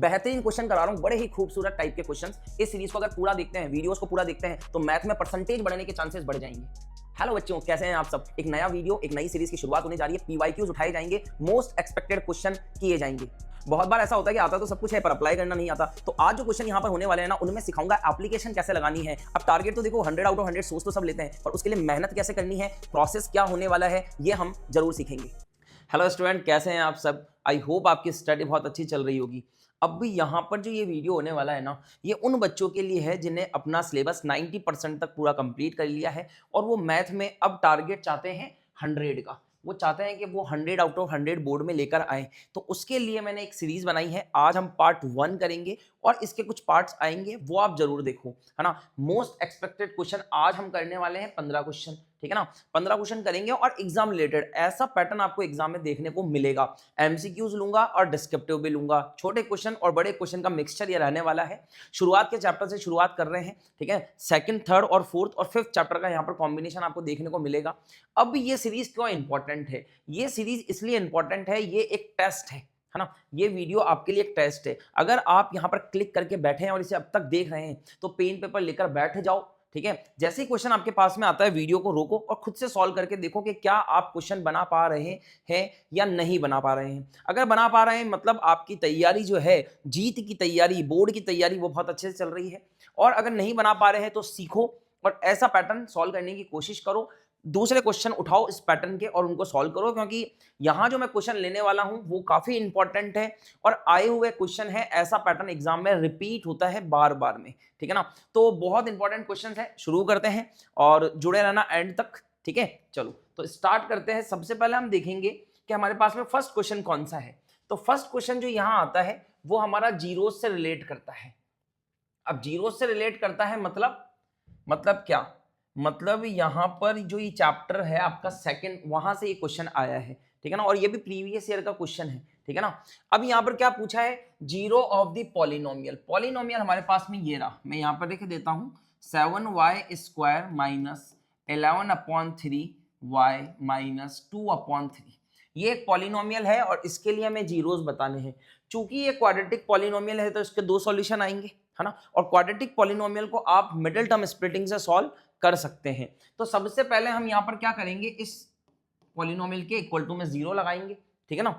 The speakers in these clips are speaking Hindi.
बेहतरीन क्वेश्चन करा रहा हूं, बड़े ही खूबसूरत टाइप के क्वेश्चंस। इस सीरीज को अगर पूरा देखते हैं, वीडियोस को पूरा देखते हैं, तो मैथ में परसेंटेज बढ़ने के चांसेस बढ़ जाएंगे। हेलो बच्चों, कैसे हैं आप सब। एक नया वीडियो, एक नई सीरीज की शुरुआत होने जा रही है। पीवाईक्यूज उठाए जाएंगे, मोस्ट एक्सपेक्टेड क्वेश्चन किए जाएंगे। बहुत बार ऐसा होता है कि आता तो सब कुछ है पर अप्लाई करना नहीं आता। तो आज जो क्वेश्चन यहाँ पर होने वाले हैं ना, उनमें सिखाऊंगा एप्लीकेशन कैसे लगानी है। अब टारगेट तो देखो 100 आउट ऑफ 100 सोच तो सब लेते हैं, पर उसके लिए मेहनत कैसे करनी है, प्रोसेस क्या होने वाला है, ये हम जरूर सीखेंगे। हेलो स्टूडेंट, कैसे हैं आप सब। आई होप आपकी स्टडी बहुत अच्छी चल रही होगी। अब भी यहाँ पर जो ये वीडियो होने वाला है ना, ये उन बच्चों के लिए है जिन्हें अपना सिलेबस 90% तक पूरा कंप्लीट कर लिया है और वो मैथ में अब टारगेट चाहते हैं 100 का। वो चाहते हैं कि वो 100 आउट ऑफ 100 बोर्ड में लेकर आए। तो उसके लिए मैंने एक सीरीज बनाई है। आज हम पार्ट 1 करेंगे और इसके कुछ पार्ट्स आएंगे, वो आप जरूर देखो, है ना। मोस्ट एक्सपेक्टेड क्वेश्चन आज हम करने वाले हैं 15 क्वेश्चन, ठीक है ना। 15 क्वेश्चन करेंगे और एग्जाम रिलेटेड ऐसा पैटर्न आपको एग्जाम में देखने को मिलेगा। एमसीक्यूज लूंगा और डिस्क्रिप्टिव भी लूंगा। छोटे क्वेश्चन और बड़े क्वेश्चन का मिक्सचर ये रहने वाला है। शुरुआत के चैप्टर से शुरुआत कर रहे हैं, ठीक है। सेकंड, थर्ड और फोर्थ और फिफ्थ चैप्टर का यहाँ पर कॉम्बिनेशन आपको देखने को मिलेगा। अब ये सीरीज क्यों इंपॉर्टेंट है? ये सीरीज इसलिए इंपॉर्टेंट है, ये एक टेस्ट है ना। ये वीडियो आपके लिए एक टेस्ट है। अगर आप यहाँ पर क्लिक करके बैठे हैं और इसे अब तक देख रहे हैं, तो पेन पेपर लेकर बैठ जाओ, ठीक है। जैसे ही क्वेश्चन आपके पास में आता है, वीडियो को रोको और खुद से सॉल्व करके देखो कि क्या आप क्वेश्चन बना पा रहे हैं या नहीं बना पा रहे हैं। अगर बना पा रहे हैं, मतलब आपकी तैयारी जो है, जीत की तैयारी, बोर्ड की तैयारी, वो बहुत अच्छे से चल रही है। और अगर नहीं बना पा रहे हैं तो सीखो और ऐसा पैटर्न सॉल्व करने की कोशिश करो। दूसरे क्वेश्चन उठाओ इस पैटर्न के और उनको सॉल्व करो, क्योंकि यहां जो मैं क्वेश्चन लेने वाला हूं वो काफी इंपॉर्टेंट है और आए हुए क्वेश्चन है। ऐसा पैटर्न एग्जाम में रिपीट होता है बार बार में, ठीक है ना। तो बहुत इंपॉर्टेंट क्वेश्चन है, शुरू करते हैं और जुड़े रहना एंड तक, ठीक है। चलो तो स्टार्ट करते हैं। सबसे पहले हम देखेंगे कि हमारे पास में फर्स्ट क्वेश्चन कौन सा है। तो फर्स्ट क्वेश्चन जो यहां आता है वो हमारा जीरो से रिलेट करता है। अब जीरो से रिलेट करता है मतलब क्या, मतलब यहां पर जो ये चैप्टर है आपका सेकंड, वहां से ये क्वेश्चन आया है, ठीक है ना। और ये भी प्रीवियस ईयर का क्वेश्चन है, ठीक है ना। अब यहां पर क्या पूछा है, zero of the polynomial. Polynomial हमारे पास में ये रहा, मैं यहां पर लिख देता हूं 7y² माइनस 11/3y माइनस 2/3। ये एक पॉलिनोमियल है और इसके लिए हमें जीरोस बताने हैं। चूंकि ये क्वाड्रेटिक पॉलिनोमियल है तो इसके दो सॉल्यूशन आएंगे, है ना। और क्वाड्रेटिक पॉलिनोमियल को आप मिडिल टर्म स्प्लिटिंग से सॉल्व कर सकते हैं। तो सबसे पहले हम यहां पर क्या करेंगे, इस पॉलिनोमियल के इक्वल टू में 0 लगाएंगे, ठीक है ना।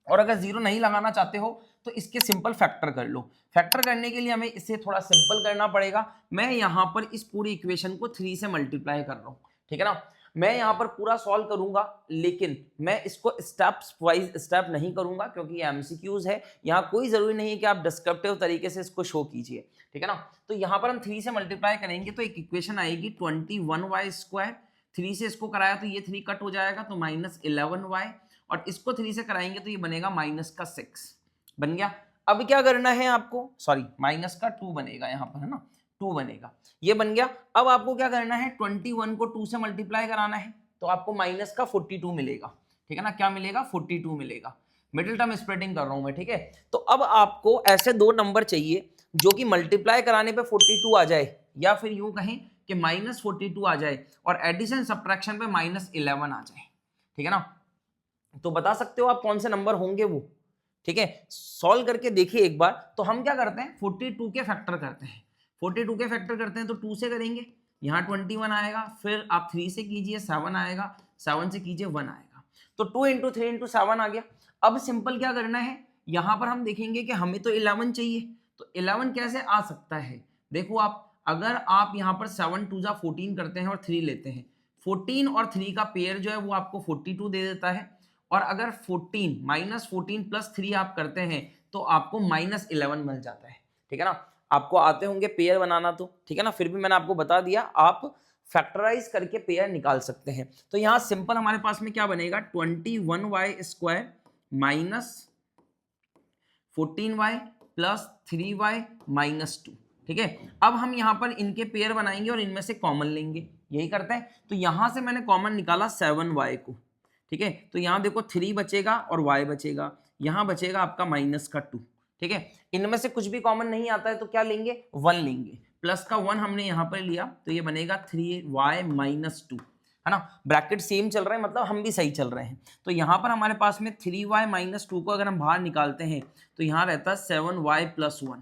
और अगर 0 नहीं लगाना चाहते हो तो इसके सिंपल फैक्टर कर लो। फैक्टर करने के लिए हमें इसे थोड़ा सिंपल करना पड़ेगा। मैं यहां पर इस पूरी इक्वेशन को 3 से मल्टीप्लाई कर रहा हूं, ठीक है ना। मैं यहां पर पूरा सॉल्व करूंगा, लेकिन मैं इसको स्टेप्स वाइज स्टेप नहीं करूंगा, क्योंकि ये एमसीक्यूज है। यहां कोई जरूरी नहीं है कि आप डिस्क्रिप्टिव तरीके से इसको शो कीजिए, ठीक है ना। तो यहां पर हम 3 से मल्टीप्लाई करेंगे तो एक इक्वेशन आएगी 21y²। 3 से इसको कराया तो ये 3 कट हो जाएगा, तो -11y। और इसको 3 से कराएंगे तो ये बनेगा -6 बन गया। अब क्या करना है आपको, सॉरी -2 बनेगा यहाँ पर, है ना, 2 बनेगा, ये बन गया। अब आपको क्या करना है, 21 को 2 से मल्टीप्लाई कराना है तो आपको -42 मिलेगा, ठीक है ना। क्या मिलेगा, 42 मिलेगा। मिडिल टर्म स्प्लिटिंग कर रहा हूं मैं, ठीक है। तो अब आपको ऐसे दो नंबर चाहिए जो कि मल्टीप्लाई कराने पे 42 आ जाए, या फिर यूं कहें कि -42 आ जाए और एडिशन सब्ट्रैक्शन पे -11 आ जाए, ठीक है ना। तो बता सकते हो आप कौन से नंबर होंगे वो, ठीक है। सॉल्व करके देखिए एक बार। तो हम क्या करते हैं, 42 के फैक्टर करते हैं। 42 के फैक्टर करते हैं तो 2 से करेंगे, यहाँ 21 आएगा, फिर आप 3 से कीजिए 7 आएगा, 7 से कीजिए 1 आएगा। तो 2 × 3 × 7 आ गया। अब सिंपल क्या करना है, यहाँ पर हम देखेंगे कि हमें तो 11 चाहिए। तो 11 कैसे आ सकता है, देखो आप, अगर आप यहाँ पर 7 2 जा 14 करते हैं और 3 लेते हैं, 14 और 3 का पेयर जो है वो आपको 42 दे देता है। और अगर 14 -14 + 3 आप करते हैं तो आपको -11 मिल जाता है, ठीक है ना। आपको आते होंगे पेयर बनाना, तो ठीक है ना, फिर भी मैंने आपको बता दिया, आप फैक्टराइज करके पेयर निकाल सकते हैं। तो यहां सिंपल हमारे पास में क्या बनेगा, 21y² माइनस 14y + 3y - 2, ठीक है। अब हम यहां पर इनके पेयर बनाएंगे और इनमें से कॉमन लेंगे, यही करते हैं। तो यहां से मैंने कॉमन निकाला 7y को, ठीक है। तो यहां देखो 3 बचेगा और y बचेगा, यहां बचेगा आपका -2, ठीक है। इनमें से कुछ भी कॉमन नहीं आता है तो क्या लेंगे, 1 लेंगे। प्लस का 1 हमने यहां पर लिया तो ये बनेगा 3y - 2। है ना, ब्रैकेट सेम चल रहे हैं मतलब हम भी सही चल रहे हैं। तो यहाँ पर हमारे पास में 3y माइनस 2 को अगर हम बाहर निकालते हैं तो यहाँ रहता है 7y प्लस 1।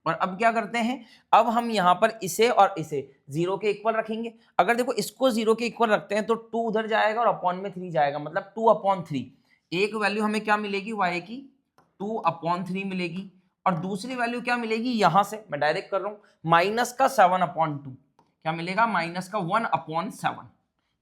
और अब क्या करते हैं, अब हम यहाँ पर इसे और इसे 0 के इक्वल रखेंगे। अगर देखो इसको 0 के इक्वल रखते हैं तो 2 उधर जाएगा और अपॉन में 3 जाएगा, मतलब 2/3। एक वैल्यू हमें क्या मिलेगी y की 2/3 मिलेगी, और दूसरी वैल्यू क्या मिलेगी, यहां से मैं डायरेक्ट कर रहा हूं, माइनस का 7/2। क्या मिलेगा, माइनस का 1/7।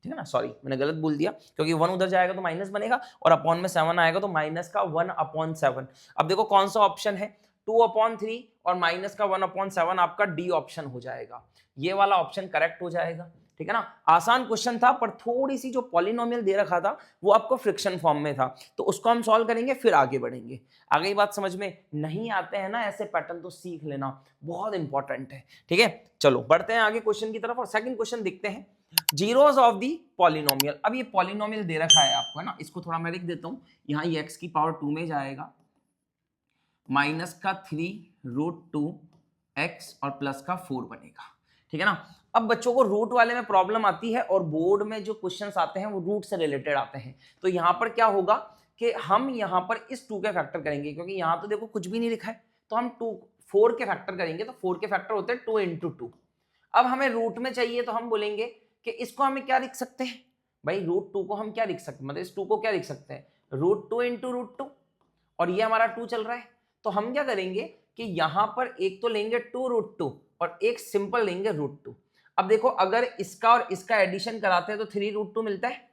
ठीक है ना, सॉरी मैंने गलत बोल दिया, क्योंकि 1 उधर जाएगा तो माइनस बनेगा और अपॉन में 7 आएगा तो माइनस का 1/7। अब देखो कौन सा ऑप्शन है, 2/3 और माइनस का 1/7 आपका डी ऑप्शन हो जाएगा। ये वाला ऑप्शन करेक्ट हो जाएगा। ठीक है ना, आसान क्वेश्चन था, पर थोड़ी सी जो पॉलिनोमियल दे रखा था वो आपको फ्रिक्शन फॉर्म में था, तो उसको हम सॉल्व करेंगे फिर आगे बढ़ेंगे। आगे ये बात समझ में नहीं आते हैं ना ऐसे पैटर्न, तो सीख लेना, बहुत इंपॉर्टेंट है। ठीक है, चलो बढ़ते हैं आगे क्वेश्चन की तरफ और सेकंड क्वेश्चन देखते हैं, जीरोस ऑफ दी पॉलिनोमियल। अब ये पॉलिनोमियल दे रखा है आपको, है ना, इसको थोड़ा मैं लिख देता हूं, यहाँ ये x की पावर 2 में जाएगा, माइनस का 3√2x और प्लस का 4 बनेगा। ठीक है ना, अब बच्चों को रूट वाले में प्रॉब्लम आती है और बोर्ड में जो क्वेश्चंस आते हैं वो रूट से रिलेटेड आते हैं। तो यहाँ पर क्या होगा कि हम यहाँ पर इस 2 के फैक्टर करेंगे, क्योंकि यहाँ तो देखो कुछ भी नहीं लिखा है, तो हम 4 के फैक्टर करेंगे। तो 4 के फैक्टर होते हैं 2 × 2। अब हमें रूट में चाहिए तो हम बोलेंगे कि इसको हमें क्या लिख सकते हैं भाई, √2 को हम क्या लिख सकते हैं, मतलब इस 2 को क्या लिख सकते हैं, √2 × √2, और ये हमारा 2 चल रहा है। तो हम क्या करेंगे कि यहां पर एक तो लेंगे 2√2 और एक सिंपल लेंगे √2। अब देखो अगर इसका और इसका एडिशन कराते हैं तो 3√2 मिलता है,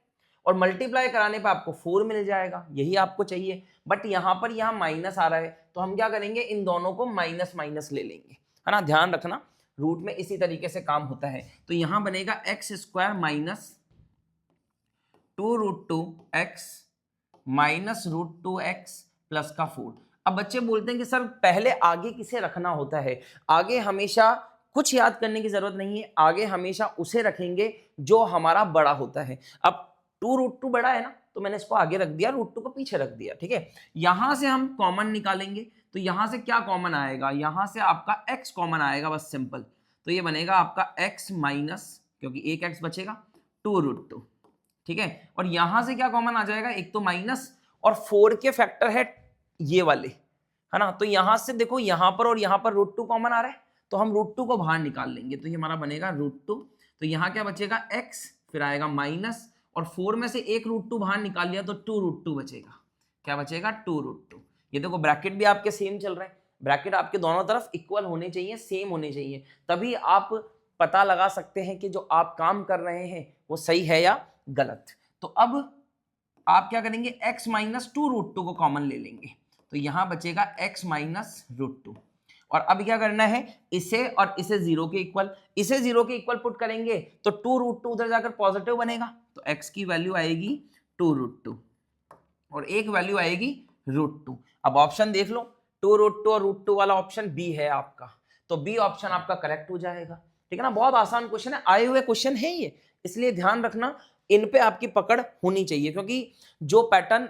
और मल्टीप्लाई कराने पर आपको 4 मिल जाएगा, यही आपको चाहिए। बट यहां पर यहाँ माइनस आ रहा है, तो हम क्या करेंगे, इन दोनों को माइनस माइनस ले लेंगे, है ना, ध्यान रखना रूट में इसी तरीके से काम होता है। तो यहां बनेगा x² minus 2√2x minus √2x plus का 4। अब बच्चे बोलते हैं कि सर पहले आगे किसे रखना होता है, आगे हमेशा कुछ याद करने की जरूरत नहीं है, आगे हमेशा उसे रखेंगे जो हमारा बड़ा होता है। अब 2√2 बड़ा है ना, तो मैंने इसको आगे रख दिया, √2 को पीछे रख दिया। ठीक है, यहां से हम कॉमन निकालेंगे, तो यहां से क्या कॉमन आएगा, यहां से आपका x कॉमन आएगा, बस सिंपल। तो ये बनेगा आपका x माइनस, क्योंकि एक x बचेगा, 2√2। ठीक है, और यहां से क्या कॉमन आ जाएगा, एक तो माइनस, और 4 के फैक्टर है ये वाले, है ना, तो यहां से देखो यहां पर और यहां पर √2 कॉमन आ रहा है, तो हम √2 को बाहर निकाल लेंगे, तो ये हमारा बनेगा √2। तो यहाँ क्या बचेगा, x, फिर आएगा माइनस, और 4 में से एक √2 बाहर निकाल लिया तो 2√2 बचेगा। क्या बचेगा, 2√2। ये देखो ब्रैकेट भी आपके सेम चल रहे हैं, ब्रैकेट आपके दोनों तरफ इक्वल होने चाहिए, सेम होने चाहिए, तभी आप पता लगा सकते हैं कि जो आप काम कर रहे हैं वो सही है या गलत। तो अब आप क्या करेंगे, x माइनस 2√2 को कॉमन ले लेंगे, तो यहां बचेगा x माइनस √2। और अब क्या करना है, इसे और इसे 0 के इक्वल, इसे 0 के इक्वल पुट करेंगे तो 2√2 उधर जाकर पॉजिटिव बनेगा, तो x की वैल्यू आएगी 2√2 और एक वैल्यू आएगी √2। अब ऑप्शन देख लो, 2√2 और √2 वाला ऑप्शन बी है आपका, तो बी ऑप्शन आपका करेक्ट हो जाएगा। ठीक है ना, बहुत आसान क्वेश्चन है, आए हुए क्वेश्चन है ये, इसलिए ध्यान रखना, इन पे आपकी पकड़ होनी चाहिए, क्योंकि जो पैटर्न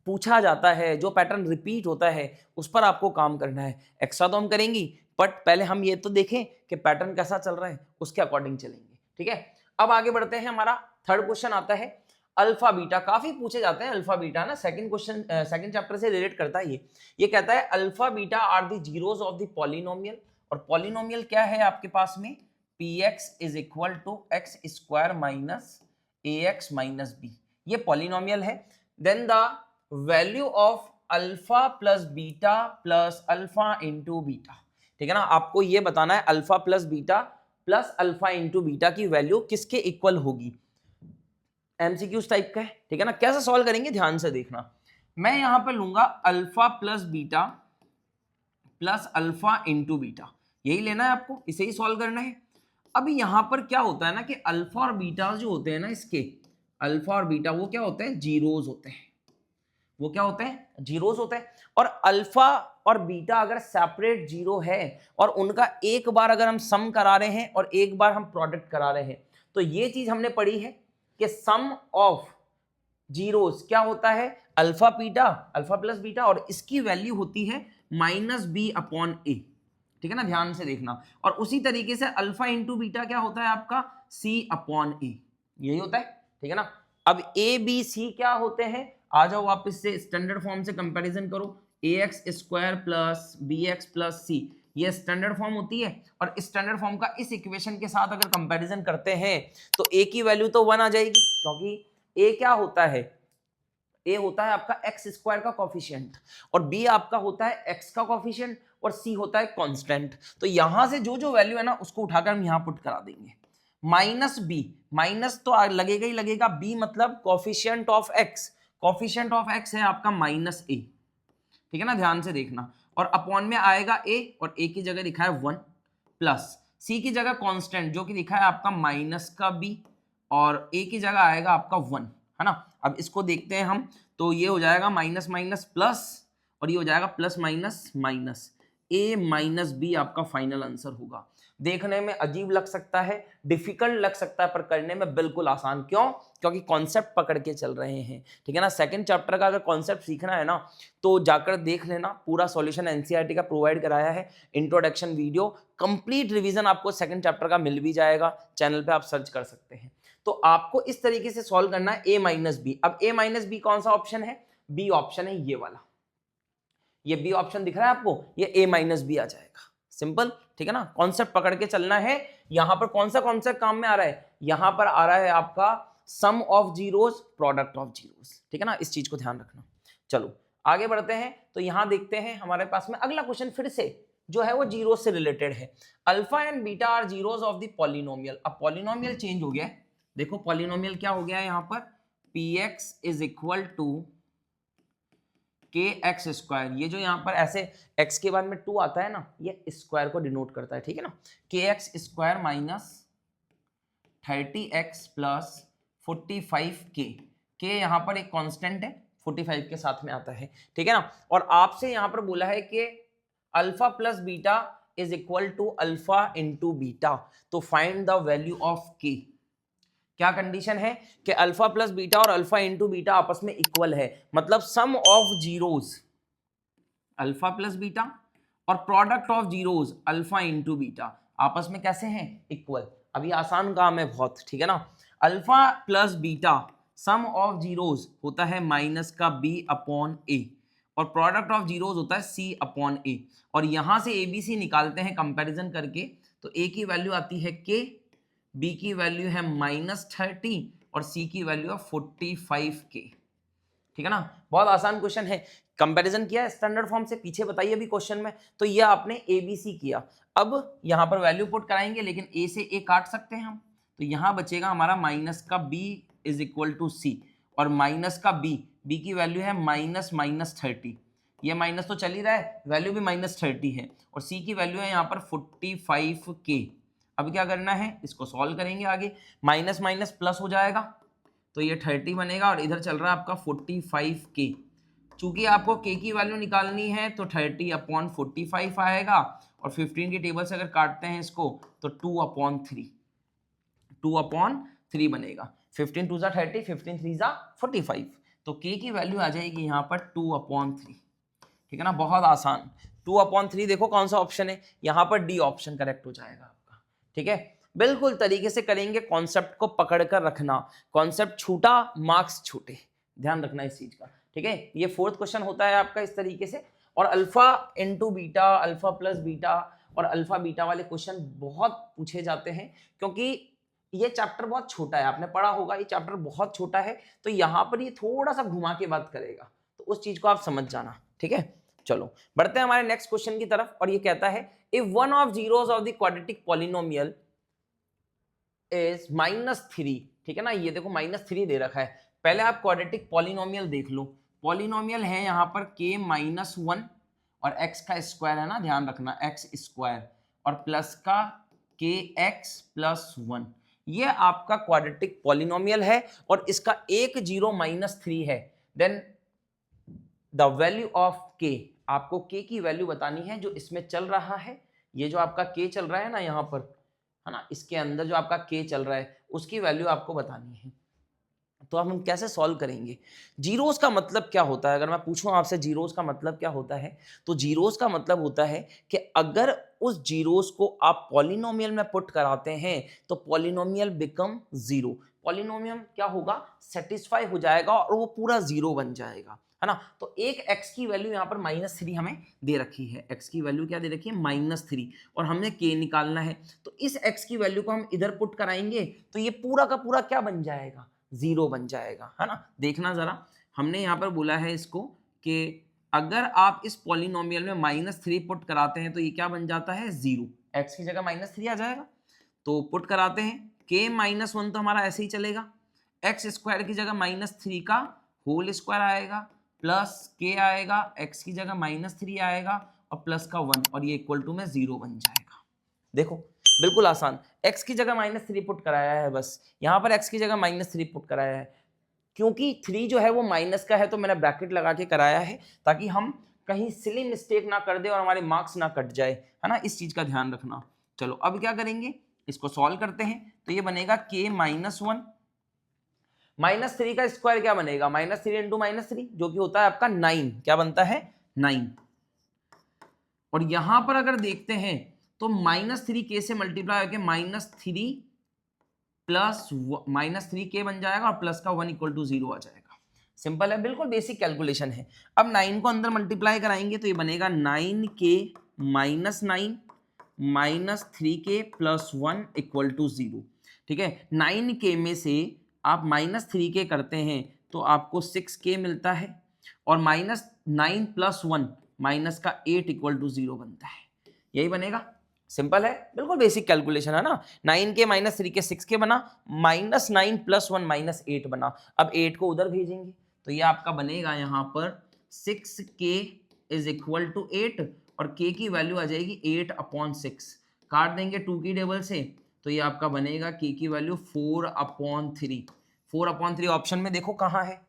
पूछा जाता है, जो पैटर्न रिपीट होता है, उस पर आपको काम करना है। एक्स्ट्रा तो हम करेंगी, बट पहले हम ये तो देखें कि पैटर्न कैसा चल रहा है, उसके अकॉर्डिंग चलेंगे। ठीक है, अब आगे बढ़ते हैं, हमारा थर्ड क्वेश्चन आता है अल्फा बीटा। काफी पूछे जाते हैं अल्फा बीटा ना, सेकंड क्वेश्चन सेकंड चैप्टर से रिलेट करता है ये कहता है alpha beta are the zeros of the polynomial. और पॉलिनोमियल क्या है आपके पास में, px is equal to x² minus ax minus b, ये पॉलिनोमियल है। Then the value of alpha plus beta plus alpha into beta. ठीक है ना, आपको ये बताना है alpha plus beta plus alpha into beta की वैल्यू किसके इक्वल होगी। एमसीक्यूज टाइप का है। ठीक है ना, कैसे सॉल्व करेंगे ध्यान से देखना। मैं यहां पर लूंगा alpha plus beta plus alpha into beta, यही लेना है आपको, इसे ही सॉल्व करना है। अब यहां पर क्या होता है ना कि अल्फा और बीटा जो होते हैं ना, इसके अल्फा और बीटा वो क्या होते हैं, जीरोज होते हैं, वो क्या होते हैं, जीरोज होते हैं। और अल्फा और बीटा अगर सेपरेट जीरो है और उनका एक बार अगर हम सम करा रहे हैं और एक बार हम प्रोडक्ट करा रहे हैं, तो ये चीज हमने पढ़ी है कि सम ऑफ जीरोस क्या होता है, alpha beta, alpha plus beta, और इसकी वैल्यू होती है -b/a। ठीक है ना, ध्यान से देखना। और उसी तरीके से अल्फा इंटू बीटा क्या होता है आपका, c/a, यही होता है। ठीक है ना। अब ए बी सी क्या होते हैं, आ जाओ वापस से स्टैंडर्ड फॉर्म से कंपैरिजन करो। A x square plus b x plus c, ये स्टैंडर्ड फॉर्म होती है, और स्टैंडर्ड फॉर्म का इस इक्वेशन के साथ अगर कंपैरिजन करते हैं तो ए की वैल्यू तो 1 आ जाएगी, क्योंकि ए क्या होता है, ए होता है आपका एक्स स्क्वायर का कॉफिशिएंट, और बी आपका होता है एक्स का कॉफिशिएंट, और सी होता है कांस्टेंट। तो यहां से जो जो वैल्यू है ना उसको उठाकर हम यहां पुट करा देंगे। माइनस बी, माइनस तो लगेगा ही लगेगा, बी मतलब coefficient of x, coefficient of x है आपका माइनस ए, ठीक है ना, ध्यान से देखना, और अपॉन में आएगा ए, और ए की जगह लिखा है 1, प्लस सी की जगह कांस्टेंट जो कि लिखा है आपका माइनस का बी, और ए की जगह आएगा आपका 1, है ना। अब इसको देखते हैं हम, तो ये हो जाएगा माइनस माइनस प्लस, और ये हो जाएगा प्लस माइनस माइनस, ए माइनस बी आपका फाइनल आंसर होगा। देखने में अजीब लग सकता है, डिफिकल्ट लग सकता है, पर करने में बिल्कुल आसान। क्यों? क्योंकि कॉन्सेप्ट पकड़ के चल रहे हैं, ठीक है ना। सेकंड चैप्टर का अगर कॉन्सेप्ट सीखना है ना तो जाकर देख लेना, पूरा सॉल्यूशन एनसीईआरटी का प्रोवाइड कराया है, इंट्रोडक्शन वीडियो, कंप्लीट रिवीजन आपको सेकंड चैप्टर का मिल भी जाएगा, चैनल पे आप सर्च कर सकते हैं। तो आपको इस तरीके से सॉल्व करना है ए माइनस बी। अब ए माइनस बी कौन सा ऑप्शन है? बी ऑप्शन है, ये वाला, ये बी ऑप्शन दिख रहा है आपको, ये ए माइनस बी आ जाएगा, सिंपल, ठीक है ना। कॉन्सेप्ट पकड़ के चलना है। यहां पर कौन सा कॉन्सेप्ट काम में आ रहा है? यहां पर आ रहा है आपका sum of zeros, product of zeros, ठीक है ना, इस चीज को ध्यान रखना। चलो आगे बढ़ते हैं, तो यहां देखते हैं हमारे पास में अगला क्वेश्चन फिर से जो है वो जीरो से रिलेटेड है। Alpha and beta are zeros of the polynomial. अब पॉलिनोमियल चेंज हो गया है, देखो पॉलिनोमियल क्या हो गया है यहाँ पर, px इज इक्वल टू के एक्स स्क्वायर, ये जो यहाँ पर ऐसे x के बाद में 2 आता है ना, ये स्क्वायर को डिनोट करता है, ठीक है ना। के x square minus 30x plus 45 के यहाँ पर एक कांस्टेंट है, 45 के साथ में आता है, ठीक है ना। और आपसे यहाँ पर बोला है कि alpha plus beta is equal to alpha into beta, तो find the value of k. क्या कंडीशन है कि अल्फा प्लस बीटा और अल्फा इंटू बीटा आपस में इक्वल है, मतलब sum of zeros alpha plus beta और product of zeros alpha into beta आपस में कैसे हैं? इक्वल। अभी आसान काम है बहुत, ठीक है ना। Alpha plus beta some of zeros होता है माइनस का बी अपॉन ए, और प्रोडक्ट ऑफ जीरोस होता है सी अपॉन ए, और यहां से एबीसी निकालते हैं कंपैरिजन करके, तो ए की वैल्यू आती है के, बी की वैल्यू है -30 और सी की वैल्यू है 45 के, ठीक है ना। बहुत आसान क्वेश्चन है, कंपैरिजन किया है स्टैंडर्ड फॉर्म से, पीछे बताइए अभी क्वेश्चन में, तो ये आपने ए बी सी किया। अब यहां पर वैल्यू पुट कराएंगे, लेकिन ए से ए काट सकते हैं हम, तो यहां बचेगा हमारा माइनस का बी इज इक्वल टू सी, और माइनस का बी, बी की वैल्यू है -30, ये माइनस तो चल ही रहा है, वैल्यू भी -30 है, और सी की वैल्यू है यहाँ पर 45 के। अब क्या करना है, इसको सॉल्व करेंगे आगे, माइनस माइनस प्लस हो जाएगा, तो ये 30 बनेगा, और इधर चल रहा है आपका 45 के। चूंकि आपको के की वैल्यू निकालनी है तो 30 अपॉन 45 आएगा, और 15 की टेबल से अगर काटते हैं इसको तो 2 अपॉन 3 बनेगा। 15 2 30, 15 3 45, तो के की वैल्यू आ जाएगी यहाँ पर 2 अपॉन 3, ठीक है ना। बहुत आसान, 2 अपॉन 3 देखो कौन सा ऑप्शन है, यहाँ पर डी ऑप्शन करेक्ट हो जाएगा, ठीक है। बिल्कुल तरीके से करेंगे, कॉन्सेप्ट को पकड़ कर रखना, कॉन्सेप्ट छूटा मार्क्स छूटे, ध्यान रखना इस चीज का, ठीक है। ये फोर्थ क्वेश्चन होता है आपका इस तरीके से। और alpha into beta, alpha plus beta और अल्फा बीटा वाले क्वेश्चन बहुत पूछे जाते हैं, क्योंकि ये चैप्टर बहुत छोटा है, आपने पढ़ा होगा ये चैप्टर बहुत छोटा है, तो यहाँ पर ये थोड़ा सा घुमा के बात करेगा, तो उस चीज को आप समझ जाना, ठीक है। चलो बढ़ते हैं हमारे नेक्स्ट क्वेश्चन की तरफ, और ये कहता है if one of zeros of the quadratic polynomial is -3, ठीक है ना। ये देखो -3 दे रखा है, पहले आप क्वाड्रेटिक पॉलिनोमियल देख लो। पॉलिनोमियल है यहाँ पर k -1 और x का स्क्वायर है ना, ध्यान रखना x स्क्वायर और प्लस का kx प्लस 1, ये आपका क्वाड्रेटिक पॉलिनोमियल है, और इसका एक 0 -3 है। Then the value of k, आपको k की वैल्यू बतानी है जो इसमें चल रहा है, ये जो आपका k चल रहा है ना यहाँ पर, है ना, इसके अंदर जो आपका k चल रहा है उसकी वैल्यू आपको बतानी है। तो अब हम कैसे सॉल्व करेंगे? जीरोस का मतलब क्या होता है? अगर मैं पूछूं आपसे जीरोस का मतलब क्या होता है, तो जीरोस का मतलब होता है कि अगर उस जीरोस को आप पॉलिनोमियल में पुट कराते हैं तो पॉलिनोमियल बिकम जीरो। पॉलिनोमियम क्या होगा, सेटिस्फाई हो जाएगा और वो पूरा जीरो बन जाएगा, है ना। तो एक x की वैल्यू यहाँ पर -3 हमें दे रखी है, x की वैल्यू क्या दे रखी है, -3, और हमने k निकालना है। तो इस x की वैल्यू को हम इधर पुट कराएंगे तो ये पूरा का पूरा क्या बन जाएगा, जीरो बन जाएगा, है ना। देखना जरा, हमने यहाँ पर बोला है इसको कि अगर आप इस पॉलिनोमियल में -3 पुट कराते हैं तो ये क्या बन जाता है, जीरो, x की जगह -3 आ जाएगा। तो पुट कराते हैं, k -1 तो हमारा ऐसे ही चलेगा, x स्क्वायर की जगह -3 का होल स्क्वायर आएगा, प्लस k आएगा, x की जगह -3 आएगा और प्लस का 1, और ये इक्वल टू में 0 बन जाएगा। देखो बिल्कुल आसान, x की जगह -3 पुट कराया है, बस यहाँ पर x की जगह -3 पुट कराया है, क्योंकि 3 जो है वो माइनस का है तो मैंने ब्रैकेट लगा के कराया है ताकि हम कहीं सिली मिस्टेक ना कर दे और हमारे मार्क्स ना कट जाए, है ना, इस चीज का ध्यान रखना। चलो अब क्या करेंगे, इसको सॉल्व करते हैं। तो ये बनेगा k -1, -3 का स्क्वायर क्या बनेगा, -3 इंटू -3 जो कि होता है आपका 9, क्या बनता है 9। और यहां पर अगर देखते हैं तो -3 k से मल्टीप्लाई होकर -3 प्लस -3k बन जाएगा और प्लस का 1 इक्वल टू 0 आ जाएगा। सिंपल है, बिल्कुल बेसिक कैलकुलेशन है। अब 9 को अंदर मल्टीप्लाई कराएंगे तो ये बनेगा 9k -9 -3k plus 1 equal to 0। ठीक है, 9k में से आप -3k करते हैं तो आपको 6k मिलता है, और -9 प्लस 1 माइनस का 8 इक्वल टू 0 बनता है, यही बनेगा। सिंपल है, बिल्कुल बेसिक कैलकुलेशन है ना। 9k -3k 6k बना, -9 प्लस 1 -8 बना। अब 8 को उधर भेजेंगे तो ये आपका बनेगा यहाँ पर 6k इज इक्वल टू 8, और k की वैल्यू आ जाएगी 8/6, काट देंगे 2 की टेबल से तो ये आपका बनेगा k की वैल्यू 4/3। 4/3 ऑप्शन में देखो कहाँ है,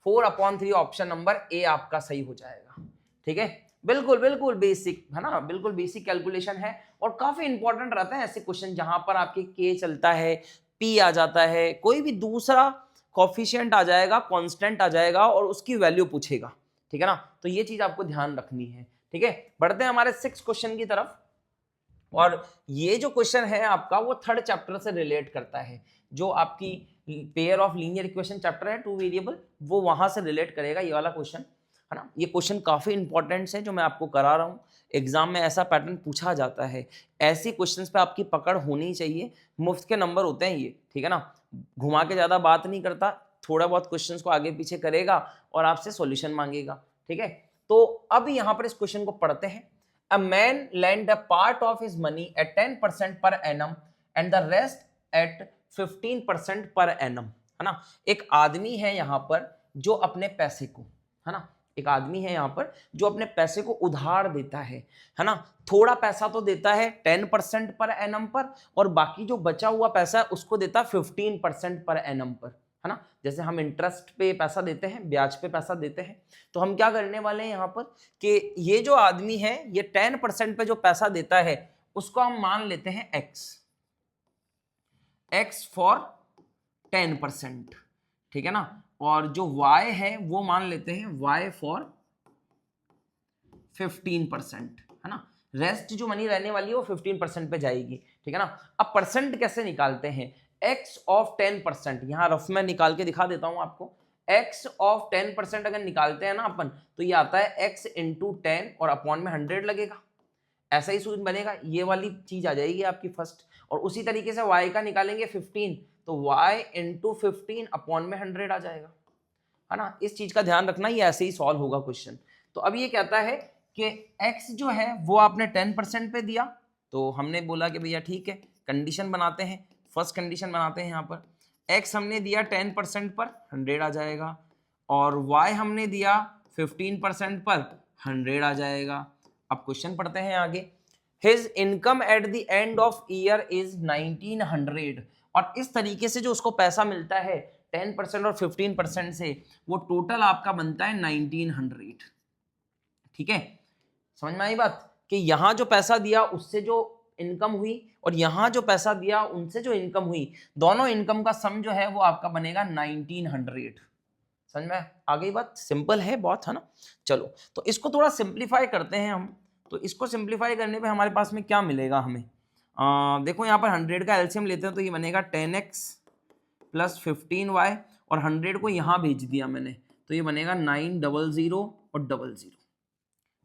4/3 ऑप्शन नंबर ए आपका सही हो जाएगा। ठीक है, बिल्कुल बिल्कुल बेसिक है ना, बिल्कुल बेसिक कैलकुलेशन है, और काफी इंपॉर्टेंट रहता है ऐसे क्वेश्चन जहां पर आपके के चलता है, पी आ जाता है, कोई भी दूसरा कोफिशिएंट आ जाएगा, कांस्टेंट आ जाएगा और उसकी वैल्यू पूछेगा। ठीक है ना, तो ये चीज आपको ध्यान रखनी है। ठीक है, बढ़ते हैं हमारे 6 क्वेश्चन की तरफ, और ये जो क्वेश्चन है आपका वो 3rd चैप्टर से रिलेट करता है। जो आपकी pair of linear equation chapter है 2 वेरिएबल, वो वहां से रिलेट करेगा ये वाला क्वेश्चन, है ना। ये क्वेश्चन काफी इंपॉर्टेंट है जो मैं आपको करा रहा हूँ, एग्जाम में ऐसा पैटर्न पूछा जाता है, ऐसी क्वेश्चंस पे आपकी पकड़ होनी चाहिए, मुफ्त के नंबर होते हैं ये। ठीक है ना, घुमा के ज्यादा बात नहीं करता, थोड़ा बहुत क्वेश्चंस को आगे पीछे करेगा और आपसे सॉल्यूशन मांगेगा। ठीक है, तो अब यहाँ पर इस क्वेश्चन को पढ़ते हैं। A man lent a part of his money at 10% per annum and the rest at 15% per annum, है ना। एक आदमी है यहाँ पर जो अपने पैसे को, है ना, एक आदमी है यहाँ पर जो अपने पैसे को उधार देता है ना। थोड़ा पैसा तो देता है 10% पर एनम पर, और बाकी जो बचा हुआ पैसा है उसको देता है 15% पर एनम पर, है ना। जैसे हम इंटरेस्ट पे पैसा देते हैं, ब्याज पे पैसा देते हैं, तो हम क्या करने वाले हैं यहाँ पर कि ये जो आदमी है ये 10% पे जो पैसा देता है उसको हम मान लेते हैं x फॉर 10%, ठीक है ना, और जो y है वो मान लेते हैं y फॉर 15%, है ना। रेस्ट जो मनी रहने वाली है वो 15% पे जाएगी, ठीक है ना। अब परसेंट कैसे निकालते हैं, x ऑफ 10%, यहां रफ में निकाल के दिखा देता हूं आपको। x ऑफ 10% अगर निकालते हैं ना अपन, तो ये आता है x इंटू 10 और अपॉन में 100 लगेगा, ऐसा ही सूत्र बनेगा, ये वाली चीज आ जाएगी आपकी फर्स्ट। और उसी तरीके से y का निकालेंगे 15, तो y इंटू 15 अपॉन में 100 आ जाएगा, है ना। इस चीज का ध्यान रखना, ये ऐसे ही सॉल्व होगा क्वेश्चन। तो अब ये कहता है कि x जो है वो आपने 10% पे दिया, तो हमने बोला कि भैया ठीक है, कंडीशन बनाते हैं, फर्स्ट कंडीशन बनाते हैं यहाँ पर। x हमने दिया 10% पर 100 आ जाएगा, और y हमने दिया 15% पर 100 आ जाएगा। अब क्वेश्चन पढ़ते हैं आगे। His income at the end of year is 1900, और इस तरीके से जो उसको पैसा मिलता है 10% और 15% से, वो टोटल आपका बनता है 1900, ठीक है। समझ में आई बात कि यहां जो पैसा दिया उससे जो इनकम हुई और यहां जो पैसा दिया उनसे जो इनकम हुई, दोनों इनकम का सम जो है वो आपका बनेगा 1900। समझ में आ गई बात, सिंपल है बहुत, है ना। चलो तो इसको थोड़ा सिंप्लीफाई करते हैं हम। तो इसको सिंप्लीफाई करने पे हमारे पास में क्या मिलेगा हमें, देखो यहाँ पर 100 का एलसीएम लेते हैं तो ये बनेगा 10x प्लस 15y और 100 को यहाँ भेज दिया मैंने, तो ये बनेगा 900 और 00,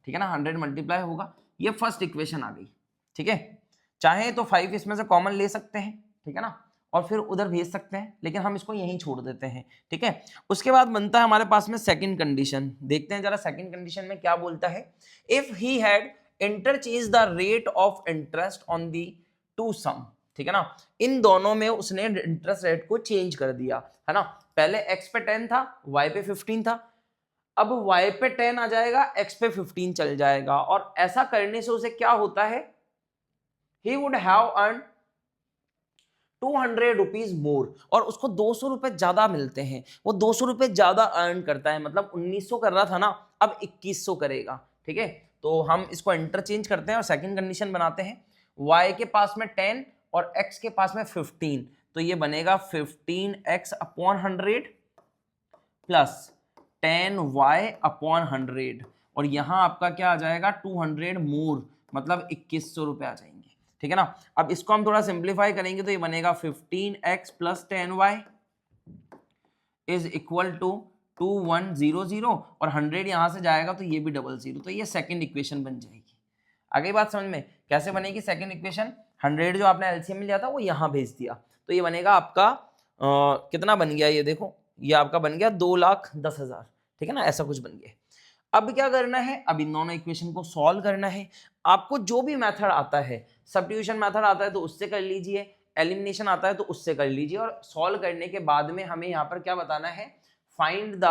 ठीक है ना। 100 मल्टीप्लाई होगा, ये फर्स्ट इक्वेशन आ गई, ठीक है। चाहे तो 5 इसमें से कॉमन ले सकते हैं, ठीक है ना, और फिर उधर भेज सकते हैं, लेकिन हम इसको यहीं छोड़ देते हैं, ठीक है। उसके बाद बनता है हमारे पास में सेकंड कंडीशन। देखते हैं जरा सेकंड कंडीशन में क्या बोलता है। If he had interchange the rate of interest on the two sum, ठीक है ना, इन दोनों में उसने इंटरेस्ट रेट को चेंज कर दिया, है ना। पहले x पे 10 था, y पे 15 था, अब y पे 10 आ जाएगा, x पे 15 चल जाएगा, और ऐसा करने से उसे क्या होता है, he would have earned 200 rupees more, और उसको 200 रुपए ज्यादा मिलते हैं, वो 200 रुपए ज्यादा अर्न करता है, मतलब 1900 कर रहा था ना, अब 2100 करेगा, ठीक है। तो हम इसको इंटरचेंज करते हैं और सेकंड कंडीशन बनाते हैं। y के पास में 10 और x के पास में 15, तो ये बनेगा 15x upon 100 plus 10y upon 100, और यहां आपका क्या आ जाएगा 200 मोर, मतलब 2100 रुपए आ जाएंगे, ठीक है ना। अब इसको हम थोड़ा सिंप्लीफाई करेंगे तो ये बनेगा 15x plus 10y is equal to 2100, और 100 यहां से जाएगा तो ये भी 00, तो ये सेकंड इक्वेशन बन जाएगी। आगे बात समझ में कैसे बनेगी सेकंड इक्वेशन। 100 जो आपने एलसीएम में लिया था वो यहां भेज दिया, तो ये बनेगा आपका कितना बन गया, ये देखो, ये आपका बन गया 2,10,000, ठीक है ना, ऐसा कुछ बन गया। अब क्या करना है, अब इन दोनों इक्वेशन को सॉल्व करना है। आपको जो भी मेथड आता है, सब्स्टिट्यूशन मेथड आता है तो उससे कर लीजिए, एलिमिनेशन आता है तो उससे कर लीजिए, और सॉल्व करने के बाद में हमें यहाँ पर क्या बताना है, find the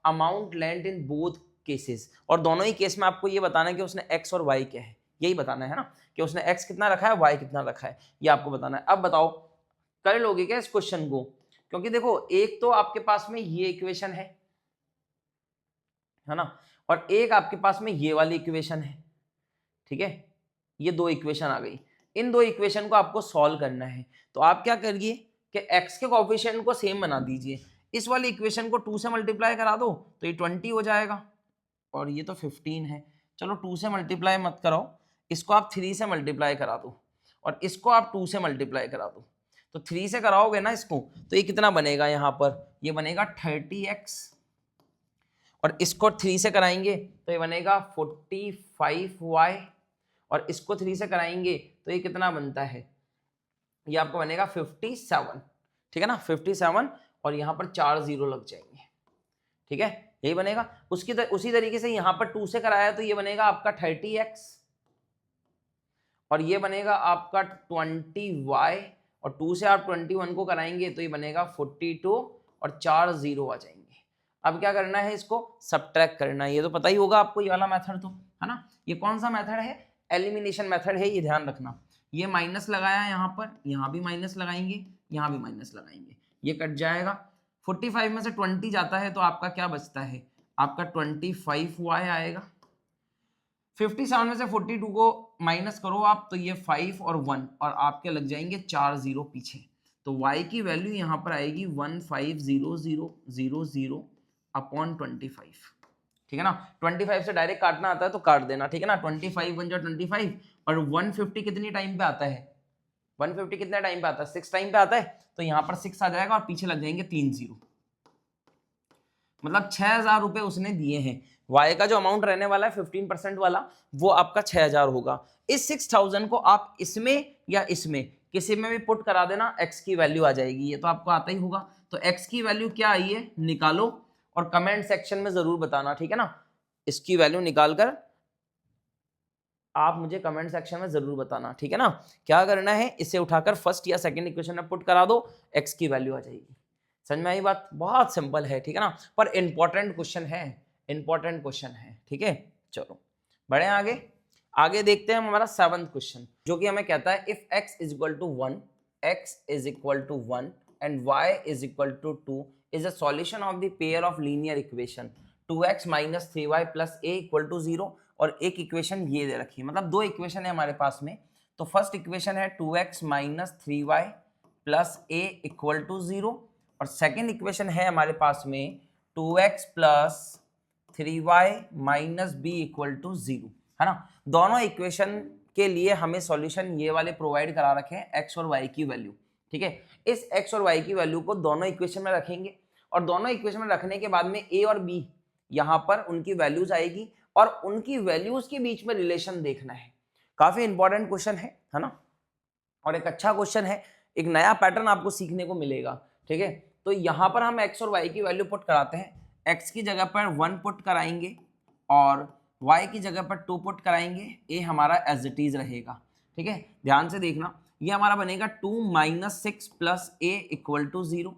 amount lent in both cases, और दोनों ही केस में आपको ये बताना है कि उसने x और y क्या है, यही बताना है ना, कि उसने x कितना रखा है, y कितना रखा है, ये आपको बताना है। अब बताओ कर लोगे क्या इस क्वेश्चन को, क्योंकि देखो एक तो आपके पास में ये इक्वेशन है ना, और एक आपके पास में ये वाली इक्वेशन है, ठीक है, ये दो इक्वेशन आ गई। इन दो इक्वेशन को आपको सॉल्व करना है, तो आप क्या करिए कि x के कोएफिशिएंट को सेम बना दीजिए, इस वाली इक्वेशन को 2 से मल्टीप्लाई करा दो तो ये 20 हो जाएगा, और ये तो 15 है, चलो 2 से मल्टीप्लाई मत कराओ, इसको आप 3 से मल्टीप्लाई करा दो, और इसको आप 2 से मल्टीप्लाई करा दो, तो 3 से कराओगे ना इसको, तो ये कितना बनेगा, यहाँ पर ये बनेगा 30x, और इसको 3 से कराएंगे तो ये बनेगा 45y, और इसको 3 से कराएंगे तो ये कितना बनता है, ये आपको बनेगा 57, ठीक है ना, 57, और यहाँ पर 4 0 लग जाएंगे, ठीक है, यही बनेगा। उसी तरीके से यहाँ पर 2 से कराया तो ये बनेगा आपका 30x, और ये बनेगा आपका 20y, और 2 से आप 21 को कराएंगे तो ये बनेगा 42, और 4 0 आ जाएंगे। अब क्या करना है, इसको सब्ट्रैक्ट करना है, ये तो पता ही होगा आपको, ये वाला मेथड तो है ना। ये कौन सा मेथड है, एलिमिनेशन मेथड है, ये ध्यान रखना। ये माइनस लगाया यहाँ पर, यहाँ भी माइनस लगाएंगे, यहाँ भी माइनस लगाएंगे, ये कट जाएगा। 45 में से 20 जाता है तो आपका क्या बचता है, आपका 25y आएगा। 57 में से 42 को माइनस करो आप तो ये 5 और 1, और आपके लग जाएंगे 4 0 पीछे, तो y की वैल्यू यहाँ पर आएगी 150000 अपॉन 25, ठीक है ना। 25 से डायरेक्ट काटना आता है तो काट देना, ठीक है ना। 25 1 जा 25, और 150 कितनी टाइम पे आता है, 150 कितने टाइम पे आता है, 6 टाइम पे आता है, तो यहाँ पर 6 आ जाएगा, और पीछे लग जाएंगे 3 0, मतलब 6000 रुपए उसने दिए हैं। y का जो अमाउंट रहने वाला है 15% वाला, वो आपका 6000 होगा। इस 6000 को आप इसमें या इसमें किसी में भी पुट करा देना, x की वैल्यू आ जाएगी, ये तो आपको आता ही होगा। तो x की वैल्यू क्या आई है निकालो, और कमेंट सेक्शन में जरूर बताना, ठीक है ना। इसकी वैल्यू निकालकर आप मुझे कमेंट सेक्शन में जरूर बताना, ठीक है ना। क्या करना है, इसे उठाकर फर्स्ट या सेकंड इक्वेशन में पुट करा दो, x की वैल्यू आ जाएगी। समझ में आई बात, बहुत सिंपल है, ठीक है ना, पर इंपॉर्टेंट क्वेश्चन है, इंपॉर्टेंट क्वेश्चन है, ठीक है। चलो बढ़े आगे, आगे देखते हैं हमारा 7th क्वेश्चन, जो कि हमें कहता है if x is equal to 1, x is equal to 1 and y is equal to 2 is a solution of the pair of linear equation 2x minus 3y plus a equal to 0, और एक इक्वेशन ये दे रखी है, मतलब दो इक्वेशन है हमारे पास में। तो फर्स्ट इक्वेशन है 2x minus 3y plus a equal to 0, और सेकेंड इक्वेशन है हमारे पास में 2x plus 3y minus b equal to 0, है ना। दोनों इक्वेशन के लिए हमें सॉल्यूशन ये वाले प्रोवाइड करा रखे हैं, x और y की वैल्यू, ठीक है। इस x और y की वैल्यू को दोनों इक्वेशन में रखेंगे और दोनों इक्वेशन में रखने के बाद में a और b यहां पर उनकी वैल्यूज आएगी और उनकी वैल्यूज के बीच में रिलेशन देखना है। काफी इंपॉर्टेंट क्वेश्चन है ना, और एक अच्छा क्वेश्चन है, एक नया पैटर्न आपको सीखने को मिलेगा। ठीक है, तो यहां पर हम x और y की वैल्यू पुट कराते हैं। x की जगह पर 1 पुट कराएंगे और y की जगह पर 2 पुट कराएंगे। a हमारा एज इट इज रहेगा। ठीक है, ध्यान से देखना, ये हमारा बनेगा 2 - 6 + a = 0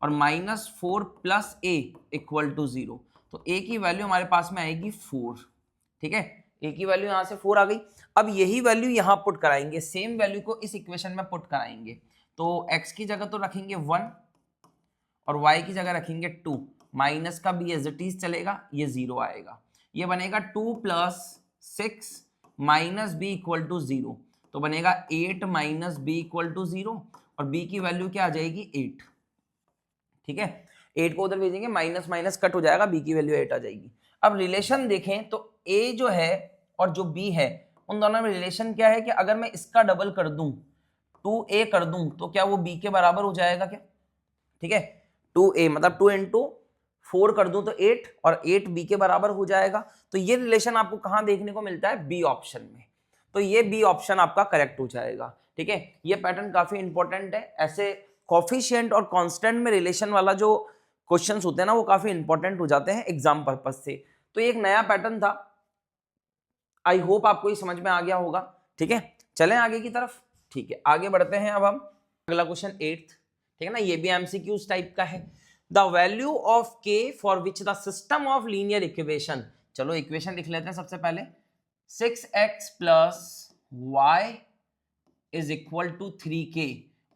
और -4 + a = 0। तो a की वैल्यू हमारे पास में आएगी 4। ठीक है, a की वैल्यू यहां से 4 आ गई। अब यही वैल्यू यहां पुट कराएंगे, सेम वैल्यू को इस इक्वेशन में पुट कराएंगे। तो x की जगह तो रखेंगे 1 और y की जगह रखेंगे 2, माइनस का भी एज इट इज चलेगा, ये 0 आएगा। ये बनेगा 2 + 6 - b = 0, तो बनेगा 8 - b = 0 और b की वैल्यू क्या आ जाएगी 8। ठीक है, 8 को उधर भेजेंगे, माइनस माइनस कट हो जाएगा, b की वैल्यू 8 आ जाएगी। अब रिलेशन देखें तो a जो है और जो b है उन दोनों में रिलेशन क्या है कि अगर मैं इसका डबल कर दूं 2a कर दूं तो क्या वो b के बराबर हो जाएगा क्या? ठीक है, 2a मतलब 2 × 4 कर दूं तो 8 और 8 b के बराबर हो जाएगा। तो ये रिलेशन आपको कहां देखने को मिलता है? बी ऑप्शन में। तो ये बी ऑप्शन आपका करेक्ट हो जाएगा। ठीक है, ये पैटर्न काफी इंपॉर्टेंट है। ऐसे कोफिशिएंट और कांस्टेंट में रिलेशन वाला जो क्वेश्चंस होते हैं ना वो काफी इंपॉर्टेंट हो जाते हैं एग्जाम पर्पज से। तो ये एक नया पैटर्न था, आई होप आपको ये समझ में आ गया होगा। ठीक है, चलें आगे की तरफ। ठीक है, आगे बढ़ते हैं अब हम। अगला क्वेश्चन 8th, ठीक है ना, ये भी एमसीक्यूज टाइप का है। The value of k for which the system of linear equation, चलो इक्वेशन लिख लेते हैं सबसे पहले। 6x + y = 3k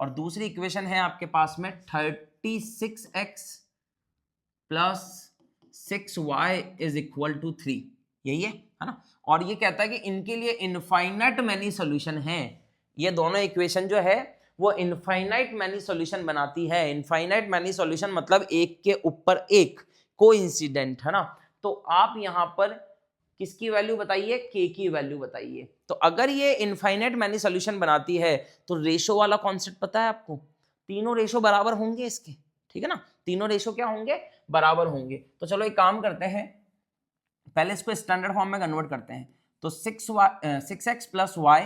और दूसरी इक्वेशन है आपके पास में 36x + 6y = 3, यही है ना। और ये कहता है कि इनके लिए इनफाइनाइट मैनी सॉल्यूशन है। ये दोनों इक्वेशन जो है वो इनफाइनाइट मैनी सॉल्यूशन बनाती है। इनफाइनाइट मैनी सॉल्यूशन मतलब एक के ऊपर एक कोइंसिडेंट, है ना। तो आप यहां पर किसकी वैल्यू बताइए? k की वैल्यू बताइए। तो अगर ये इनफाइनाइट मैनी सॉल्यूशन बनाती है तो रेशो वाला कॉन्सेप्ट पता है आपको, तीनों रेशो बराबर होंगे इसके। ठीक है ना, तीनों रेशो क्या होंगे? बराबर होंगे। तो चलो एक काम करते हैं, पहले इसको स्टैंडर्ड फॉर्म में कन्वर्ट करते हैं। तो 6x + y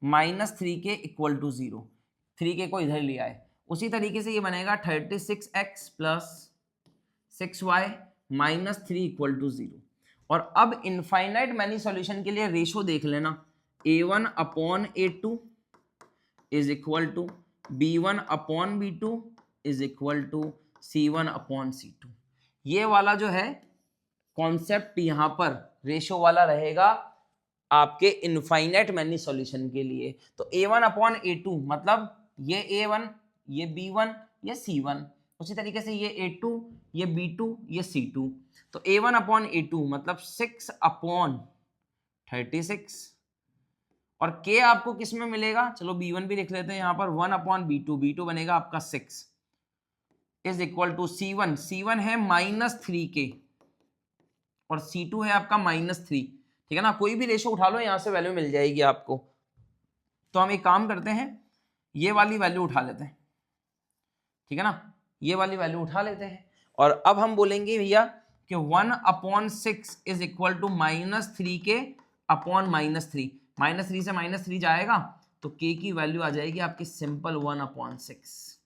- 3k = 0, 3k को इधर लिया है। उसी तरीके से ये बनेगा 36x + 6y - 3 = 0। और अब इनफाइनाइट मैनी सॉल्यूशन के लिए रेशो देख लेना, a1/a2 = b1/b2 = c1/c2। ये वाला जो है कॉन्सेप्ट यहां पर रेशो वाला रहेगा आपके इनफाइनाइट मैनी सॉल्यूशन के लिए। तो a1/a2 मतलब ये a1, ये b1, ये c1, उसी तरीके से ये a2, ये b2, ये c2। तो a1/a2 मतलब 6/36 और k आपको किस में मिलेगा? चलो b1 भी लिख लेते हैं यहाँ पर, 1/b2, b2 बनेगा आपका 6 = c1, c1 है -3k और c2 है आपका -3। ठीक है ना, कोई भी रेशो उठा लो यहां से वैल्यू मिल जाएगी आपको। तो हम एक काम करते हैं, ये वाली वैल्यू उठा लेते हैं। ठीक है ना, ये वाली वैल्यू उठा लेते हैं और अब हम बोलेंगे भैया कि 1/6 = -3k/-3, -3 से -3 जाएगा तो k की वैल्यू आ जाएगी आपकी सिंपल 1/6।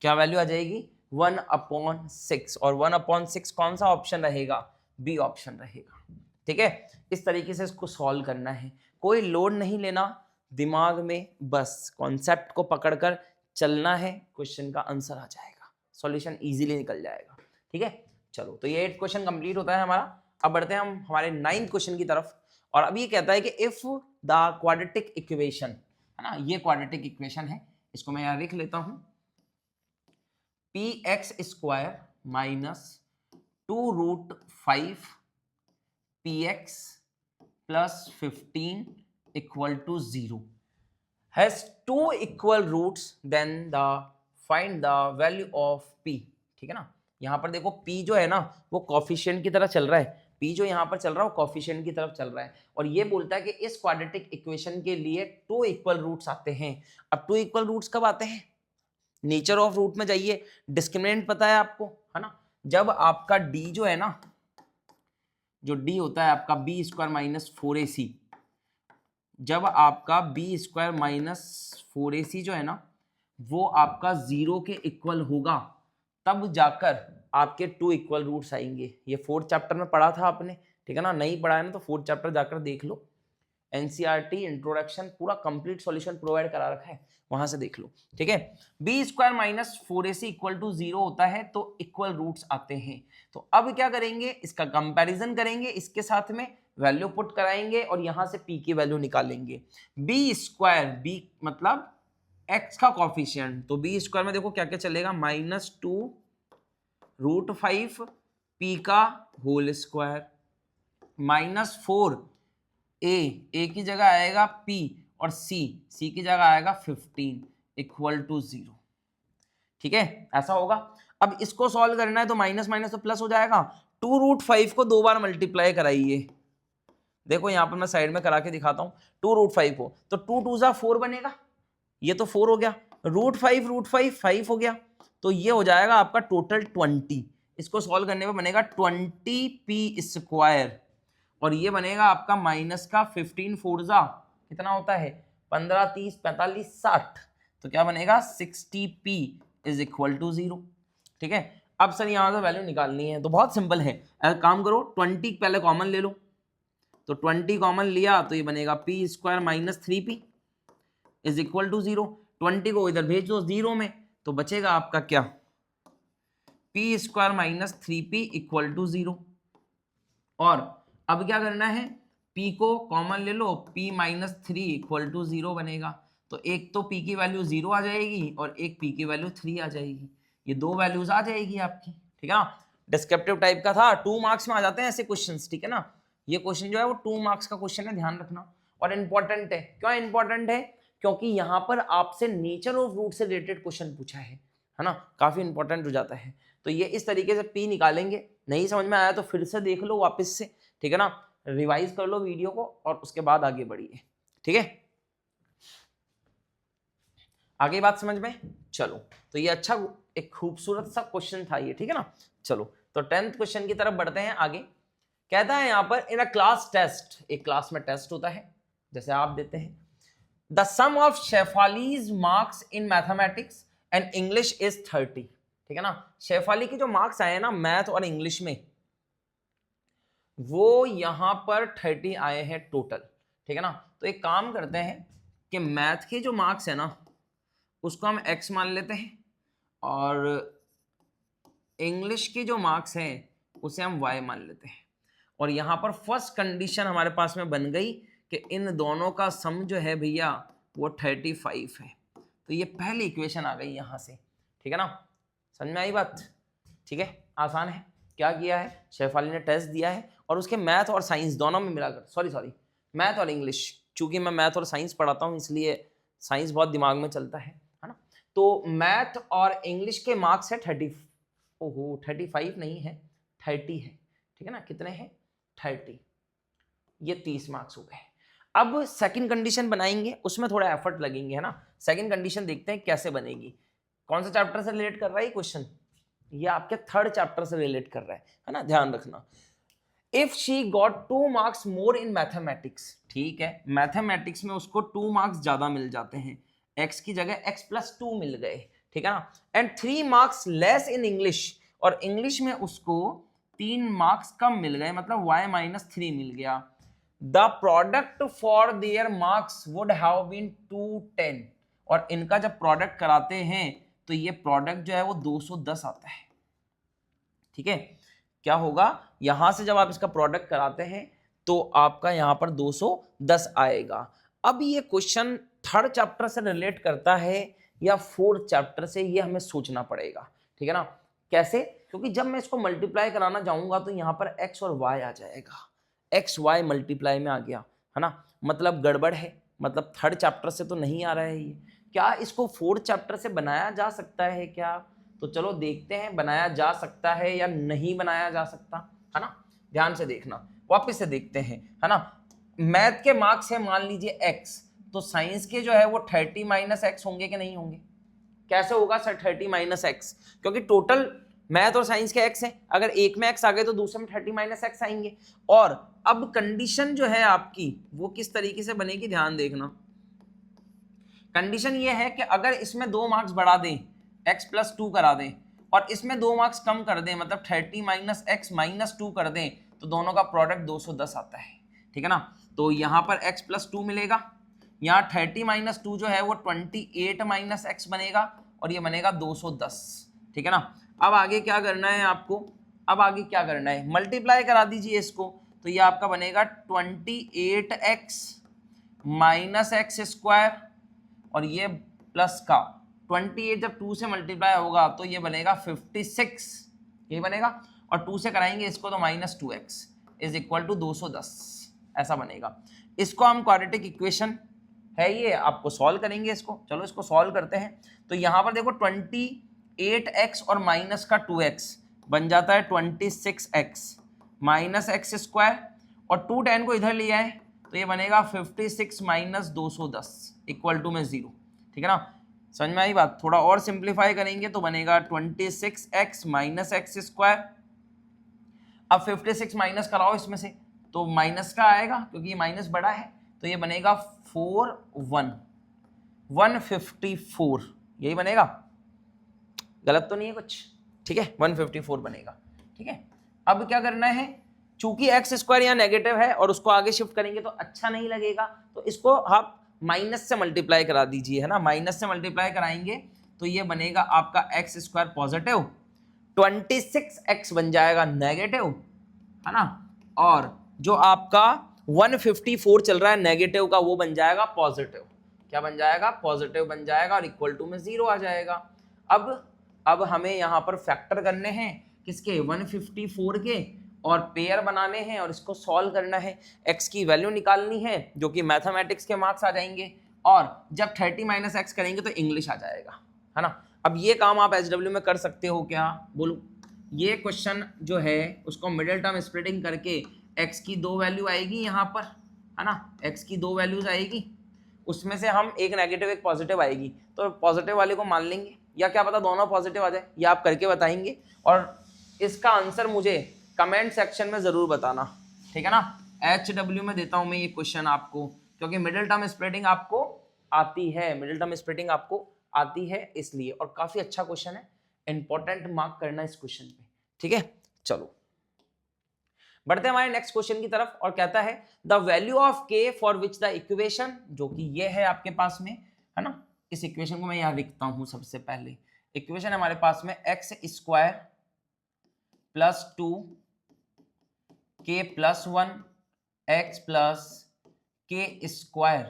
क्या वैल्यू आ जाएगी? 1/6। और 1/6 कौन सा ऑप्शन रहेगा? बी ऑप्शन रहेगा। ठीक है, इस तरीके से इसको सॉल्व करना है, कोई लोड नहीं लेना दिमाग में, बस कॉन्सेप्ट को पकड़कर चलना है, क्वेश्चन का आंसर आ जाएगा, सॉल्यूशन इजीली निकल जाएगा। ठीक है, चलो तो ये 8 क्वेश्चन कंप्लीट होता है हमारा। अब बढ़ते हैं हम हमारे 9th क्वेश्चन की तरफ। और अभी ये कहता है कि इफ द क्वाड्रेटिक इक्वेशन, है ना, ये क्वाड्रेटिक इक्वेशन है, इसको मैं यहां लिख लेता हूं, px² - 2√5 px + 15 = 0 has 2 equal roots, then find the value of p। ठीक है ना, यहां पर देखो p जो है ना वो कोफिशिएंट की तरह चल रहा है, p जो यहाँ पर चल रहा है वो कोफिशिएंट की तरफ चल रहा है, और ये बोलता है कि इस क्वाड्रेटिक इक्वेशन के लिए 2 इक्वल रूट्स आते हैं। अब 2 इक्वल रूट्स कब आते हैं? नेचर ऑफ रूट में जाइए, डिस्क्रिमिनेंट पता है आपको, है ना? जब आपका d जो है ना, जो d होता है आपका बी स्क्वायर माइनस 4ac, जब आपका बी स्क्वायर माइनस 4ac जो है ना वो आपका 0 के इक्वल होगा, तब जाकर आपके 2 इक्वल रूट्स आएंगे। ये 4th चैप्टर में पढ़ा था आपने, ठीक है ना? नहीं पढ़ा है ना तो 4th चैप्टर जाकर देख लो, एनसीईआरटी इंट्रोडक्शन पूरा कंप्लीट सॉल्यूशन प्रोवाइड करा रखा है, वहां से देख लो, ठीक है। B square minus 4ac equal to 0 होता है तो इक्वल रूट्स आते हैं। तो अब क्या करेंगे, इसका कंपैरिजन करेंगे, इसके साथ में वैल्यू पुट कराएंगे और यहां से p की वैल्यू निकालेंगे। बी स्क्वायर, बी मतलब x का कॉफिशिएंट, तो बी स्क्वायर में देखो क्या क्या चलेगा, -2√5 p का होल स्क्वायर माइनस 4 a की जगह आएगा p और c की जगह आएगा 15 इक्वल टू 0, ठीक है, ऐसा होगा। अब इसको सॉल्व करना है तो माइनस माइनस तो प्लस हो जाएगा, 2√5 को 2 बार मल्टीप्लाई कराइए, देखो यहां पर मैं साइड में करा के दिखाता हूं, 2√5 को तो 2 2 जा 4 बनेगा, ये तो 4 हो गया, √5 5 हो गया, तो ये हो जाएगा आपका टोटल 20। इसको सॉल्व करने में बनेगा 20p स्क्वायर, और ये बनेगा आपका माइनस का 15 4 जा कितना होता है, 15 30 45 60, तो क्या बनेगा 60p इज इक्वल टू 0, ठीक है। अब सर यहां से वैल्यू निकालनी है तो बहुत सिंपल है, काम करो 20 पहले कॉमन ले लो, तो 20 कॉमन लिया तो ये बनेगा p square minus 3p is equal to 0, 20 को इधर भेज दो 0 में तो बचेगा आपका क्या, p square minus 3p equal to 0। और अब क्या करना है, p को कॉमन ले लो, p माइनस 3 इक्वल टू 0 बनेगा, तो एक तो p की वैल्यू 0 आ जाएगी और एक p की वैल्यू 3 आ जाएगी, ये दो वैल्यूज आ जाएगी आपकी, ठीक है ना। डिस्क्रिप्टिव टाइप का था, 2 मार्क्स में आ जाते हैं ऐसे क्वेश्चंस, ठीक है ना। ये क्वेश्चन जो है वो 2 मार्क्स का क्वेश्चन है, ध्यान रखना, और इंपॉर्टेंट है। क्यों इंपॉर्टेंट है, क्योंकि यहाँ पर आपसे नेचर ऑफ रूट से रिलेटेड क्वेश्चन पूछा है ना, काफी इंपॉर्टेंट हो जाता है। तो ये इस तरीके से p निकालेंगे, नहीं समझ में आया तो फिर से देख लो वापस से, ठीक है ना, रिवाइज कर लो वीडियो को और उसके बाद आगे बढ़िए, ठीक है। आगे बात समझ में, चलो तो ये अच्छा एक खूबसूरत सा क्वेश्चन था ये, ठीक है ना। चलो तो 10th क्वेश्चन की तरफ बढ़ते हैं आगे। कहता है यहाँ पर इन अ क्लास टेस्ट, एक क्लास में टेस्ट होता है जैसे आप देते हैं, the sum of Shefali's marks in mathematics and English is 30, ठीक है ना। शेफाली के जो मार्क्स आए हैं ना मैथ और इंग्लिश में, वो यहां पर 30 आए हैं टोटल, ठीक है ना। तो एक काम करते हैं कि मैथ के जो मार्क्स है ना उसको हम x मान लेते हैं, और इंग्लिश के जो मार्क्स हैं उसे हम y मान लेते हैं, और यहां पर फर्स्ट कंडीशन हमारे पास में बन गई कि इन दोनों का सम जो है भैया वो 35 है, तो ये पहली इक्वेशन आ गई यहां से, ठीक है ना। समझ में आई बात, ठीक है, आसान है। क्या किया है, शेफाली ने टेस्ट दिया है और उसके मैथ और साइंस दोनों में मिलाकर, सॉरी मैथ और इंग्लिश, चूंकि मैं मैथ और साइंस पढ़ाता हूं इसलिए साइंस बहुत दिमाग में चलता है ना। तो मैथ और इंग्लिश के मार्क्स है 35 नहीं है 30 है, ठीक है ना। कितने हैं 30, ये 30 मार्क्स हो गए। अब सेकंड कंडीशन बनाएंगे, उसमें थोड़ा एफर्ट लगेंगे, है ना। सेकंड कंडीशन देखते हैं कैसे बनेगी, कौन सा चैप्टर से रिलेट कर रहा है क्वेश्चन, ये आपके 3rd चैप्टर से रिलेट कर रहा है ना, ध्यान रखना। If she got 2 marks more in mathematics, ठीक है, मैथमेटिक्स में उसको 2 मार्क्स ज्यादा मिल जाते हैं, x की जगह x+2 मिल गए, ठीक है ना। And 3 marks less in English, और इंग्लिश में उसको 3 मार्क्स कम मिल गए, मतलब y-3 मिल गया। The product for their marks would have been 210, और इनका जब प्रोडक्ट कराते हैं तो ये प्रोडक्ट जो है वो 210 आता है, ठीक है। क्या होगा, यहां से जब आप इसका प्रोडक्ट कराते हैं तो आपका यहां पर 210 आएगा। अब ये क्वेश्चन 3rd चैप्टर से रिलेट करता है या 4th चैप्टर से, ये हमें सोचना पड़ेगा, ठीक है ना। कैसे, क्योंकि जब मैं इसको मल्टीप्लाई कराना जाऊंगा तो यहां पर x और y आ जाएगा, x y मल्टीप्लाई में आ गया, है ना, मतलब गड़बड़ है, मतलब 3rd चैप्टर से तो नहीं आ रहा है ये। क्या इसको 4th चैप्टर से बनाया जा सकता है क्या, तो चलो देखते हैं बनाया जा सकता है या नहीं बनाया जा सकता, है ना। ध्यान से देखना, वापस से देखते हैं, है ना। मैथ के मार्क्स है मान लीजिए x, तो साइंस के जो है वो 30 माइनस एक्स होंगे कि नहीं होंगे? कैसे होगा सर 30 माइनस एक्स? क्योंकि टोटल मैथ और साइंस के x है, अगर एक में x आ गए तो दूसरे में 30 माइनस एक्स आएंगे। और अब कंडीशन जो है आपकी वो किस तरीके से बनेगी, ध्यान देखना। कंडीशन ये है कि अगर इसमें 2 मार्क्स बढ़ा दें, x प्लस 2 करा दें, और इसमें 2 मार्क्स कम कर दें, मतलब 30 माइनस एक्स माइनस 2 कर दें, तो दोनों का प्रोडक्ट 210 आता है, ठीक है ना। तो यहाँ पर x प्लस 2 मिलेगा, यहाँ 30 माइनस 2 जो है वो 28 माइनस एक्स बनेगा, और ये बनेगा 210, ठीक है ना। अब आगे क्या करना है आपको, अब आगे क्या करना है, मल्टीप्लाई करा दीजिए इसको, तो ये आपका बनेगा 28x माइनस एक्स स्क्वायर, और ये प्लस का 28 जब 2 से मल्टीप्लाई होगा तो ये बनेगा 56, ये बनेगा, और 2 से कराएंगे इसको तो minus 2x is equal to 210, ऐसा बनेगा। इसको हम क्वाड्रेटिक इक्वेशन है ये, आपको सॉल्व करेंगे इसको। चलो इसको सॉल्व करते हैं। तो यहाँ पर देखो 28x और माइनस का 2x बन जाता है 26x माइनस एक्स स्क्वायर, और 210 को इधर लिया है तो ये बनेगा 56 माइनस 210 इक्वल टू में 0, ठीक है ना। समझ में आई बात? थोड़ा और सिंप्लीफाई करेंगे तो बनेगा 26x माइनस एक्स स्क्वायर। अब 56 माइनस कराओ इसमें से तो माइनस का आएगा क्योंकि ये माइनस बड़ा है, तो ये बनेगा 154, यही बनेगा, गलत तो नहीं है कुछ, ठीक है, 154 बनेगा, ठीक है। अब क्या करना है, चूंकि एक्स स्क्वायर यहाँ नेगेटिव है और उसको आगे शिफ्ट करेंगे तो अच्छा नहीं लगेगा, तो इसको आप माइनस से मल्टीप्लाई करा दीजिए, है ना। माइनस से मल्टीप्लाई कराएंगे तो ये बनेगा आपका एक्स स्क्वायर पॉजिटिव, 26x बन जाएगा नेगेटिव, है ना, और जो आपका 154 चल रहा है नेगेटिव का वो बन जाएगा पॉजिटिव। क्या बन जाएगा? पॉजिटिव बन जाएगा, और इक्वल टू में 0 आ जाएगा। अब हमें यहाँ पर फैक्टर करने हैं किसके, 154 के, और पेयर बनाने हैं और इसको सॉल्व करना है, x की वैल्यू निकालनी है जो कि मैथमेटिक्स के मार्क्स आ जाएंगे, और जब 30 माइनस एक्स करेंगे तो इंग्लिश आ जाएगा, है ना। अब ये काम आप एचडब्ल्यू में कर सकते हो क्या, बोलो। ये क्वेश्चन जो है उसको मिडिल टर्म स्प्लिटिंग करके x की 2 वैल्यू आएगी यहाँ पर, है ना, x की 2 वैल्यूज आएगी, उसमें से हम एक नेगेटिव एक पॉजिटिव आएगी, तो पॉजिटिव वाले को मान लेंगे, या क्या पता दोनों पॉजिटिव आ जाए, ये आप करके बताएंगे, और इसका आंसर मुझे कमेंट सेक्शन में जरूर बताना, ठीक है ना। एचडब्ल्यू में देता हूं मैं ये क्वेश्चन आपको, क्योंकि मिडिल टर्म स्प्लिटिंग आपको आती है, मिडिल टर्म स्प्लिटिंग आपको आती है इसलिए, और काफी अच्छा क्वेश्चन है, इंपॉर्टेंट मार्क करना इस क्वेश्चन पे, ठीक है। चलो बढ़ते हैं हमारे नेक्स्ट क्वेश्चन की तरफ, और कहता है the value of k for which the equation, जो कि ये है आपके पास में, है ना। इस इक्वेशन को मैं यहां लिखता हूं सबसे पहले। इक्वेशन हमारे पास में x square plus 2 k plus 1 x plus के स्क्वायर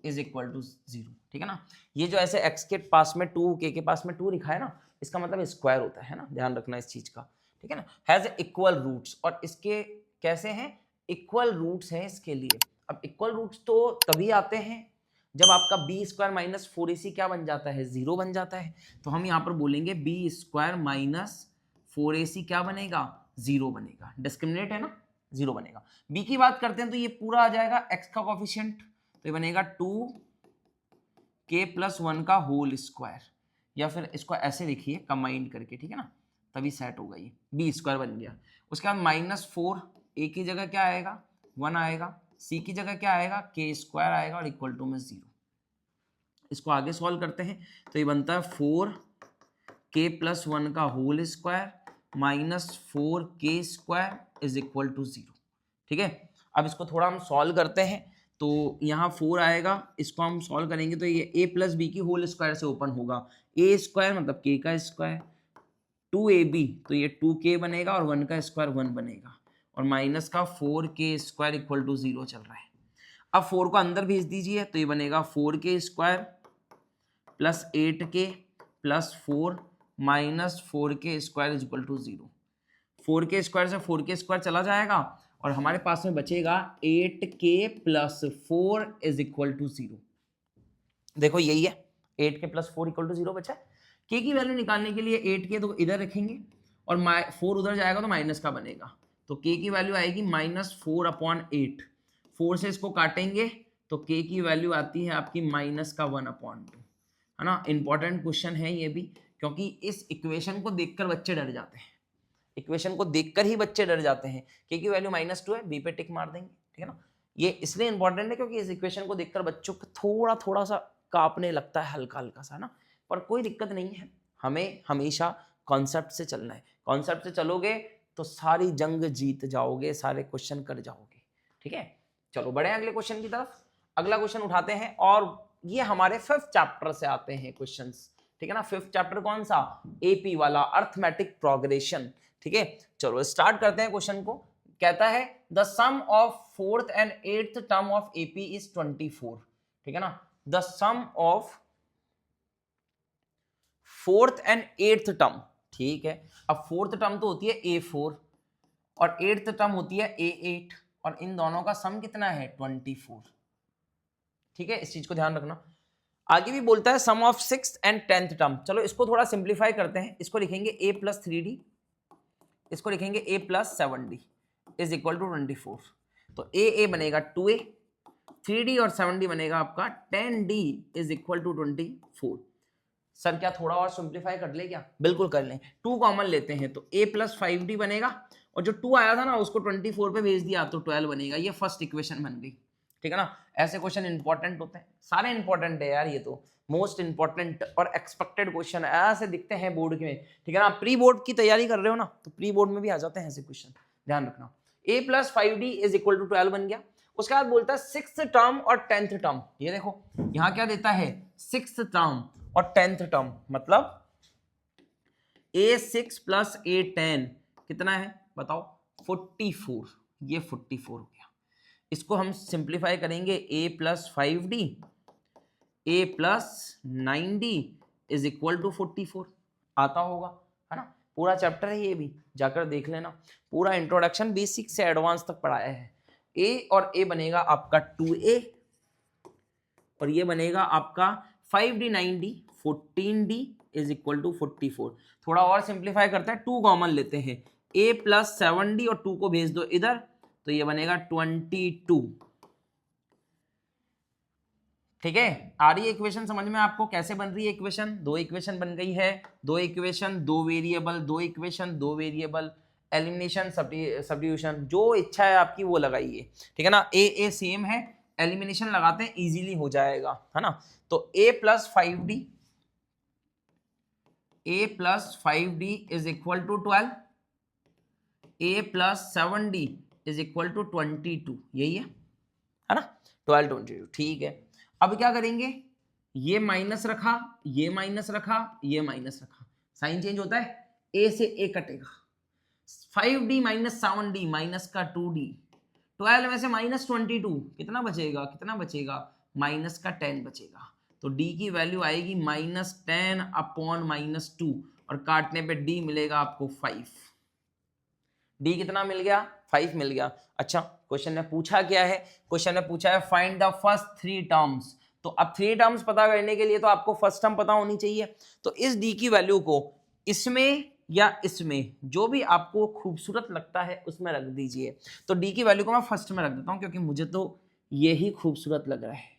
इज इक्वल टू 0, ठीक है ना। ये जो ऐसे x के पास में 2 k के पास में 2 लिखा है ना, इसका मतलब स्क्वायर होता है ना, ध्यान रखना इस चीज का, ठीक है ना। हैज इक्वल रूट्स, और इसके कैसे हैं, इक्वल रूट्स हैं इसके लिए। अब इक्वल रूट्स तो तभी आते हैं जब आपका बी स्क्वायर माइनस 4ac क्या बन जाता है, 0 बन जाता है। तो हम यहाँ पर बोलेंगे बी स्क्वायर माइनस 4ac क्या बनेगा, 0 बनेगा, डिस्क्रिमिनेट है ना, 0 बनेगा। बी की बात करते हैं तो ये पूरा आ जाएगा x का कोफिशिएंट, तो ये बनेगा 2k प्लस 1 का होल स्क्वायर, या फिर इसको ऐसे लिखिए कंबाइंड करके, ठीक है ना, तभी सेट होगा, ये बी स्क्वायर बन गया। उसके बाद -4, a की जगह क्या आएगा, 1 आएगा, c की जगह क्या आएगा, k स्क्वायर आएगा, और इक्वल टू में 0। इसको आगे सॉल्व करते हैं तो ये बनता है 4k प्लस 1 का whole square minus 4k square is equal to 0, ठीक है। अब इसको थोड़ा हम सॉल्व करते हैं, तो यहाँ 4 आएगा, इसको हम सॉल्व करेंगे तो ये a प्लस बी की होल स्क्वायर से ओपन होगा, a स्क्वायर मतलब k का स्क्वायर, 2ab तो ये 2k बनेगा, और 1 का स्क्वायर 1 बनेगा, और माइनस का 4k स्क्वायर इक्वल टू 0 चल रहा है। अब 4 को अंदर भेज दीजिए तो ये बनेगा 4k square plus 8k plus 4 minus 4k square is equal to 0। 4k square से 4k स्क्वायर चला जाएगा, और हमारे पास में बचेगा 8k plus 4 is equal to 0। देखो यही है, 8k प्लस 4 इक्वल टू 0 बचा है। k की वैल्यू निकालने के लिए 8k तो इधर रखेंगे, और 4 उधर जाएगा तो माइनस का बनेगा, तो k की वैल्यू आएगी -4/8। 4 से इसको काटेंगे तो k की वैल्यू आती है आपकी -1/2, है ना। इंपॉर्टेंट क्वेश्चन है ये भी, क्योंकि इस इक्वेशन को देखकर बच्चे डर जाते हैं। इक्वेशन को देखकर ही बच्चे डर जाते हैं। k की वैल्यू -2 है, b पे टिक मार देंगे, ठीक है ना। ये इसलिए इंपॉर्टेंट है क्योंकि इस इक्वेशन को देखकर बच्चों को थोड़ा थोड़ा सा कांपने लगता है, हल्का हल्का सा, ना। पर कोई दिक्कत नहीं है, हमें हमेशा कॉन्सेप्ट से चलना है। कॉन्सेप्ट से चलोगे तो सारी जंग जीत जाओगे, सारे क्वेश्चन कर जाओगे, ठीक है। चलो बढ़े अगले क्वेश्चन की तरफ। अगला क्वेश्चन उठाते हैं और ये हमारे 5th चैप्टर से आते हैं क्वेश्चंस, ठीक है ना। 5th चैप्टर कौन सा? एपी वाला, अर्थमेटिक प्रोग्रेशन, ठीक है। चलो स्टार्ट करते हैं क्वेश्चन को। कहता है the sum of 4th and 8th term of AP is 24, ठीक है ना। The sum of 4th and 8th term, ठीक है। अब 4th टर्म तो होती है A4 और 8th टर्म होती है A8 और इन दोनों का सम कितना है? 24, ठीक है। इस चीज को ध्यान रखना। आगे भी बोलता है सम of 6th and 10th term. चलो इसको थोड़ा सिंप्लीफाई करते हैं। इसको लिखेंगे a + 3d, इसको लिखेंगे a + 7d is equal to 24। तो a बनेगा 2a, 3d और 7d बनेगा आपका 10d is equal to 24। Sir क्या थोड़ा और सिंप्लीफाई कर ले क्या? बिल्कुल कर लें। 2 कॉमन लेते हैं तो a + 5d बनेगा और जो 2 आया था ना उसको 24 पे भेज दिया तो 12 बनेगा। ये फर्स्ट इक्वेशन बन गई, ठीक है ना। ऐसे क्वेश्चन इंपॉर्टेंट होते हैं, सारे इंपॉर्टेंट है यार, ये तो मोस्ट इंपॉर्टेंट और एक्सपेक्टेड क्वेश्चन ऐसे दिखते हैं बोर्ड में, ठीक है ना। प्री बोर्ड की तैयारी कर रहे हो ना तो प्री बोर्ड में भी आ जाते हैं ऐसे क्वेश्चन, ध्यान रखना। a + 5d is equal to 12 बन गया। उसके बाद बोलता है 6th टर्म और 10th टर्म। ये देखो यहां क्या देता है? 6th टर्म और 10th टर्म, मतलब a6 + a10 कितना है बताओ? 44। ये 44 हो गया। इसको हम सिंप्लीफाई करेंगे a + 5d, a + 9d is equal to 44। आता होगा, है ना। पूरा चैप्टर है ये भी, जाकर देख लेना। पूरा इंट्रोडक्शन बेसिक से एडवांस तक पढ़ाया है। a और a बनेगा आपका 2a और ये बनेगा आपका 5d 9d 14d is equal to 44। थोड़ा और सिंप्लीफाई करते हैं, 2 कॉमन लेते हैं, a + 7d और 2 को भेज दो इधर तो ये बनेगा 22, ठीक है। आ रही है इक्वेशन समझ में आपको कैसे बन रही है इक्वेशन? 2 इक्वेशन बन गई है, 2 equation 2 variable, 2 equation 2 variable, elimination substitution, जो इच्छा है आपकी वो लगाइए, ठीक है ना। ए सेम है, एलिमिनेशन लगाते हैं इजीली हो जाएगा, है ना। तो a + 5d, a + 5d is equal to 12, a + 7d is equal to 22, यही है ना। 12 22, ठीक है। अब क्या करेंगे? ये माइनस रखा, ये माइनस रखा, ये माइनस रखा, साइन चेंज होता है, a से a कटेगा। 5d - 7d माइनस का 2d, 12 में से -22 कितना बचेगा? कितना बचेगा? -10 बचेगा। तो d की वैल्यू आएगी -10/-2 और काटने पे d मिलेगा आपको 5। d कितना मिल गया? 5 मिल गया। अच्छा क्वेश्चन ने पूछा क्या है? क्वेश्चन ने पूछा है फाइंड द फर्स्ट 3 टर्म्स। तो अब 3 टर्म्स पता करने के लिए तो आपको फर्स्ट टर्म पता होनी चाहिए। तो इस d की वैल्यू को इसमें या इसमें, जो भी आपको खूबसूरत लगता है उसमें रख दीजिए। तो d की वैल्यू को मैं फर्स्ट में रख देता हूं क्योंकि मुझे तो यही खूबसूरत लग रहा है,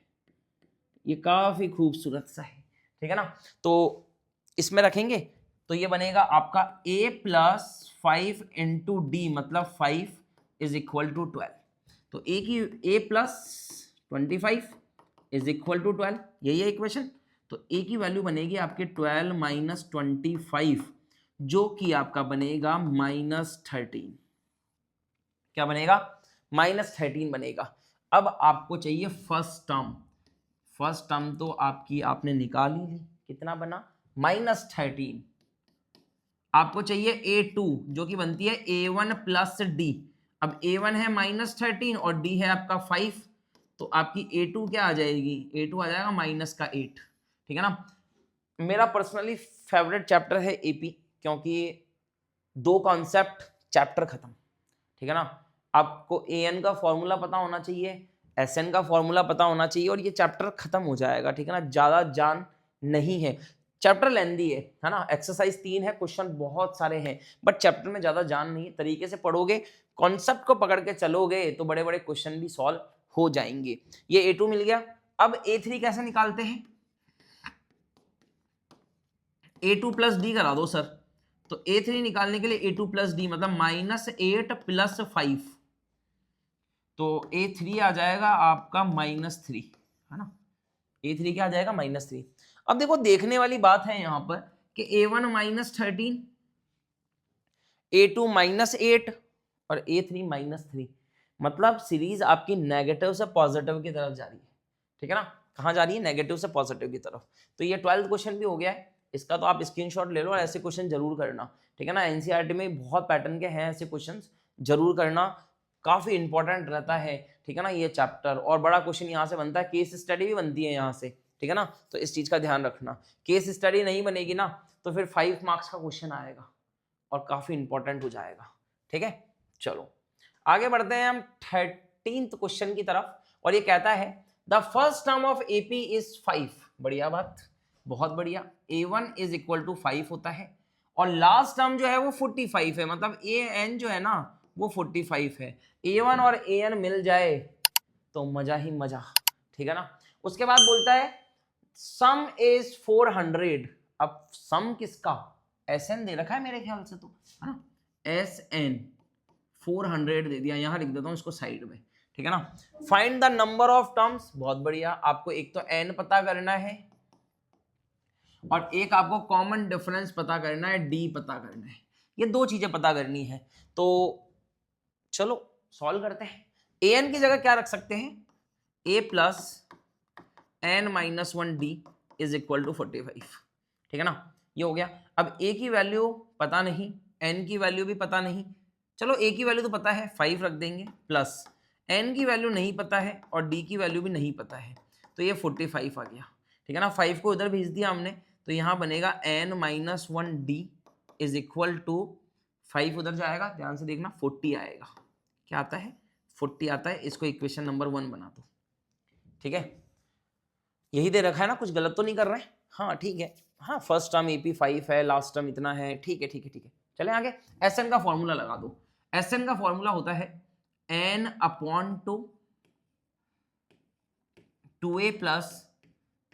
ये काफी खूबसूरत सा है, ठीक है ना। तो इसमें रखेंगे तो ये बनेगा आपका a + 5 × d मतलब 5 इज इक्वल टू 12। तो a + 25 इज इक्वल टू 12, यही है इक्वेशन। तो a की वैल्यू बनेगी आपके 12 - 25 जो कि आपका बनेगा -13। क्या बनेगा? -13 बनेगा। अब आपको चाहिए फर्स्ट टर्म। फर्स्ट टर्म तो आपने निकाल ही ली, कितना बना? -13। आपको चाहिए a2 जो कि बनती है a1 + d। अब a1 है -13 और d है आपका 5, तो आपकी a2 क्या आ जाएगी? a2 आ जाएगा -8, ठीक है ना। मेरा पर्सनली फेवरेट चैप्टर है एपी क्योंकि 2 कॉन्सेप्ट चैप्टर खत्म, ठीक है ना। आपको an का फॉर्मूला पता होना चाहिए, sn का फॉर्मूला पता होना चाहिए और ये चैप्टर खत्म हो जाएगा, ठीक है ना। ज्यादा जान नहीं है, चैप्टर लेंदी है ना। एक्सरसाइज 3 है, क्वेश्चन बहुत सारे हैं बट चैप्टर में ज्यादा जान नहीं है। तरीके से पढ़ोगे कॉन्सेप्ट को पकड़ के चलोगे तो बड़े बड़े क्वेश्चन भी सॉल्व हो जाएंगे। ये A2 मिल गया। अब A3 कैसे निकालते हैं? A2 प्लस डी करा दो सर। तो A3 निकालने के लिए A2 प्लस डी मतलब -8 + 5, तो A3 आ जाएगा आपका -3, है ना। A3 क्या आ जाएगा? -3। अब देखो देखने वाली बात है यहां पर कि A1 -13, A2 -8 और A3 -3, मतलब सीरीज आपकी नेगेटिव से पॉजिटिव की तरफ जा रही है, ठीक है ना। कहां जा रही है? नेगेटिव से पॉजिटिव की तरफ। तो ये 12th क्वेश्चन भी हो गया है, इसका तो आप स्क्रीनशॉट ले लो और ऐसे क्वेश्चन जरूर करना, ठीक है ना। एनसीईआरटी में बहुत पैटर्न के हैं ऐसे क्वेश्चन, जरूर करना, काफी इंपॉर्टेंट रहता है, ठीक है ना ये चैप्टर। और बड़ा क्वेश्चन यहाँ से बनता है, केस स्टडी भी बनती है यहाँ से, ठीक है ना। तो इस चीज का ध्यान रखना, केस स्टडी नहीं बनेगी ना तो फिर 5 मार्क्स का क्वेश्चन आएगा और काफी इंपॉर्टेंट हो जाएगा, ठीक है। चलो आगे बढ़ते हैं हम 13th क्वेश्चन की तरफ, और ये कहता है the first term of AP is 5। बढ़िया बात, बहुत बढ़िया। A1 = 5 होता है और लास्ट टर्म जो है वो 45 है, मतलब AN जो है ना वो 45 है। A1 और AN मिल जाए तो मजा ही मजा, ठीक है ना। उसके बाद बोलता है सम इज 400। अब सम किसका? SN दे रखा है मेरे ख्याल से, तो है ना, SN 400 दे दिया, यहां लिख देता हूं इसको साइड में, ठीक है ना। Find the number of terms. बहुत बढ़िया, आपको एक तो n पता करना है और एक आपको कॉमन डिफरेंस पता करना है, d पता करना है। ये दो चीजें पता करनी है, तो चलो सॉल्व करते हैं। an की जगह क्या रख सकते हैं? a + n - 1d = 45, ठीक है ना। ये हो गया। अब a की वैल्यू पता नहीं, n की वैल्यू भी पता नहीं, चलो a की वैल्यू तो पता है 5 रख देंगे, प्लस n की वैल्यू नहीं पता है और d की वैल्यू भी नहीं पता है, तो ये 45 आ गया, ठीक है ना। 5 को उधर भेज दिया हमने, तो यहाँ बनेगा n - 1d = 5 उधर जाएगा, ध्यान से देखना 40 आएगा। क्या आता है? 40 आता है। इसको इक्वेशन नंबर 1 बना दो, ठीक है। यही दे रखा है ना, कुछ गलत तो नहीं कर रहे हैं? हाँ ठीक है, हाँ फर्स्ट टर्म AP 5 है, लास्ट टर्म इतना है, ठीक है ठीक है ठीक है। चले आगे, SN का फॉर्मूला लगा दो। SN का फॉर्मूला होता है n/2 2a +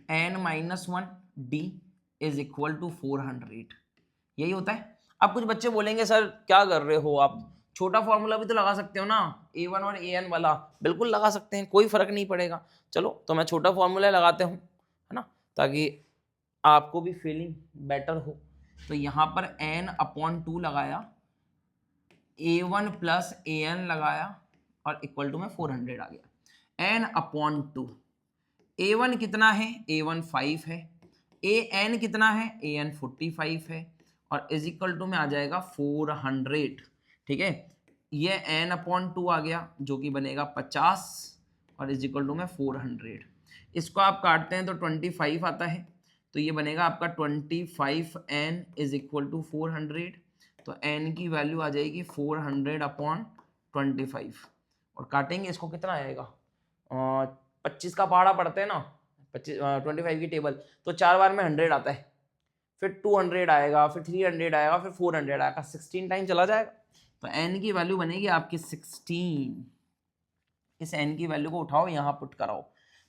n - 1d = 400, यही होता है। अब कुछ बच्चे बोलेंगे सर क्या कर रहे हो आप, छोटा फॉर्मूला भी तो लगा सकते हो ना, A1 और AN वाला। बिल्कुल लगा सकते हैं, कोई फर्क नहीं पड़ेगा। चलो तो मैं छोटा फॉर्मूला लगाते हूँ, है ना, ताकि आपको भी फीलिंग बेटर हो। तो यहाँ पर n/2 लगाया, A1 + AN लगाया और इक्वल टू में 400 आ गया। n/2, A1 कितना है? A1 5 है, AN कितना है? AN 45 है और इज इक्वल टू में आ जाएगा 400, ठीक है। ये n/2 आ गया जो कि बनेगा 50 और इज इक्वल टू में 400। इसको आप काटते हैं तो 25 आता है, तो ये बनेगा आपका 25n = 400। तो n की वैल्यू आ जाएगी 400/25 और काटेंगे इसको, कितना आएगा? 25 का पहाड़ा पढ़ते हैं ना, 25 की टेबल, तो 4 बार में 100 आता है, फिर 200 आएगा, फिर 300 आएगा, फिर 400 आएगा, 16 टाइम चला जाएगा। तो n की वैल्यू बनेगी आपकी 16। इस n की वैल्यू को उठाओ, यहाँ पुट कराओ,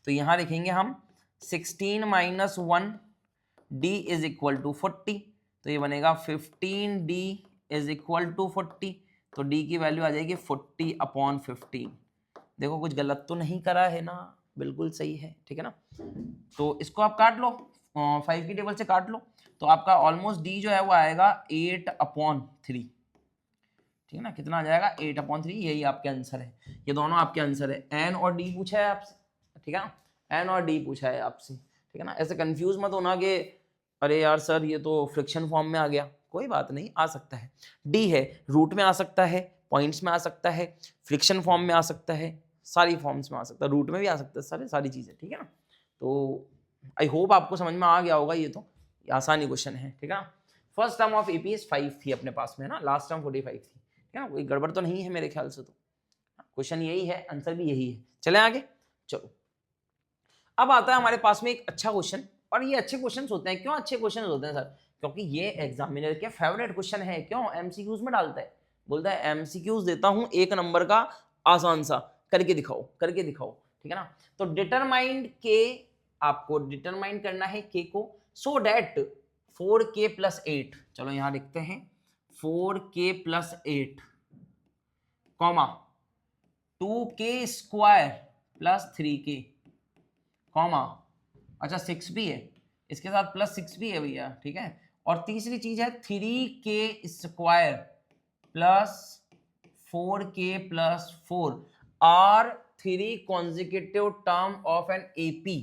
तो यहाँ लिखेंगे हम 16 - 1d = 40, तो ये बनेगा 15d = 40। तो d की वैल्यू आ जाएगी 40/15। देखो कुछ गलत तो नहीं करा है ना, बिल्कुल सही है, ठीक है ना। तो इसको आप काट लो, 5 की टेबल से काट लो, तो आपका ऑलमोस्ट d जो है वो आएगा 8/3, ठीक है ना। कितना आ जाएगा? 8/3। यही आपके आंसर है, ये दोनों आपके आंसर है। n और d पूछा है आपसे, ठीक है ना, n और d पूछा है आपसे, ठीक है ना। ऐसे कंफ्यूज मत होना कि अरे यार सर ये तो फ्रिक्शन फॉर्म में आ गया, कोई बात नहीं, आ सकता है। d है, रूट में आ सकता है, पॉइंट्स में आ सकता है, फ्रिक्शन फॉर्म में आ सकता है, सारी फॉर्म्स में आ सकता है, रूट में भी आ सकता है, सारी चीज़ें, ठीक है ना। तो आई होप आपको समझ में आ गया होगा, ये तो आसानी क्वेश्चन है, ठीक है ना। फर्स्ट टर्म ऑफ AP 5 थी अपने पास में ना, लास्ट टर्म 45 थी, ठीक है ना। कोई गड़बड़ तो नहीं है मेरे ख्याल से, तो क्वेश्चन यही है, आंसर भी यही है। चलें आगे, चलो। अब आता है हमारे पास में एक अच्छा क्वेश्चन, और ये अच्छे क्वेश्चन होते हैं। क्यों अच्छे क्वेश्चन होते हैं सर? क्योंकि ये एग्जामिनर के फेवरेट क्वेश्चन है। क्यों? MCQs में डालता है, बोलता है एमसीक्यूज देता हूं 1 नंबर का आसान सा, करके दिखाओ करके दिखाओ, ठीक है ना। तो डिटरमाइंड के, आपको डिटरमाइन करना है के को, सो डेट 4k + 8, चलो यहां लिखते हैं 4k + 8 comma 2k² + 3k comma, अच्छा 6 भी है इसके साथ, +6 भी है भैया, ठीक है। और तीसरी चीज है 3k² + 4k + 4 are 3 consecutive term of an AP,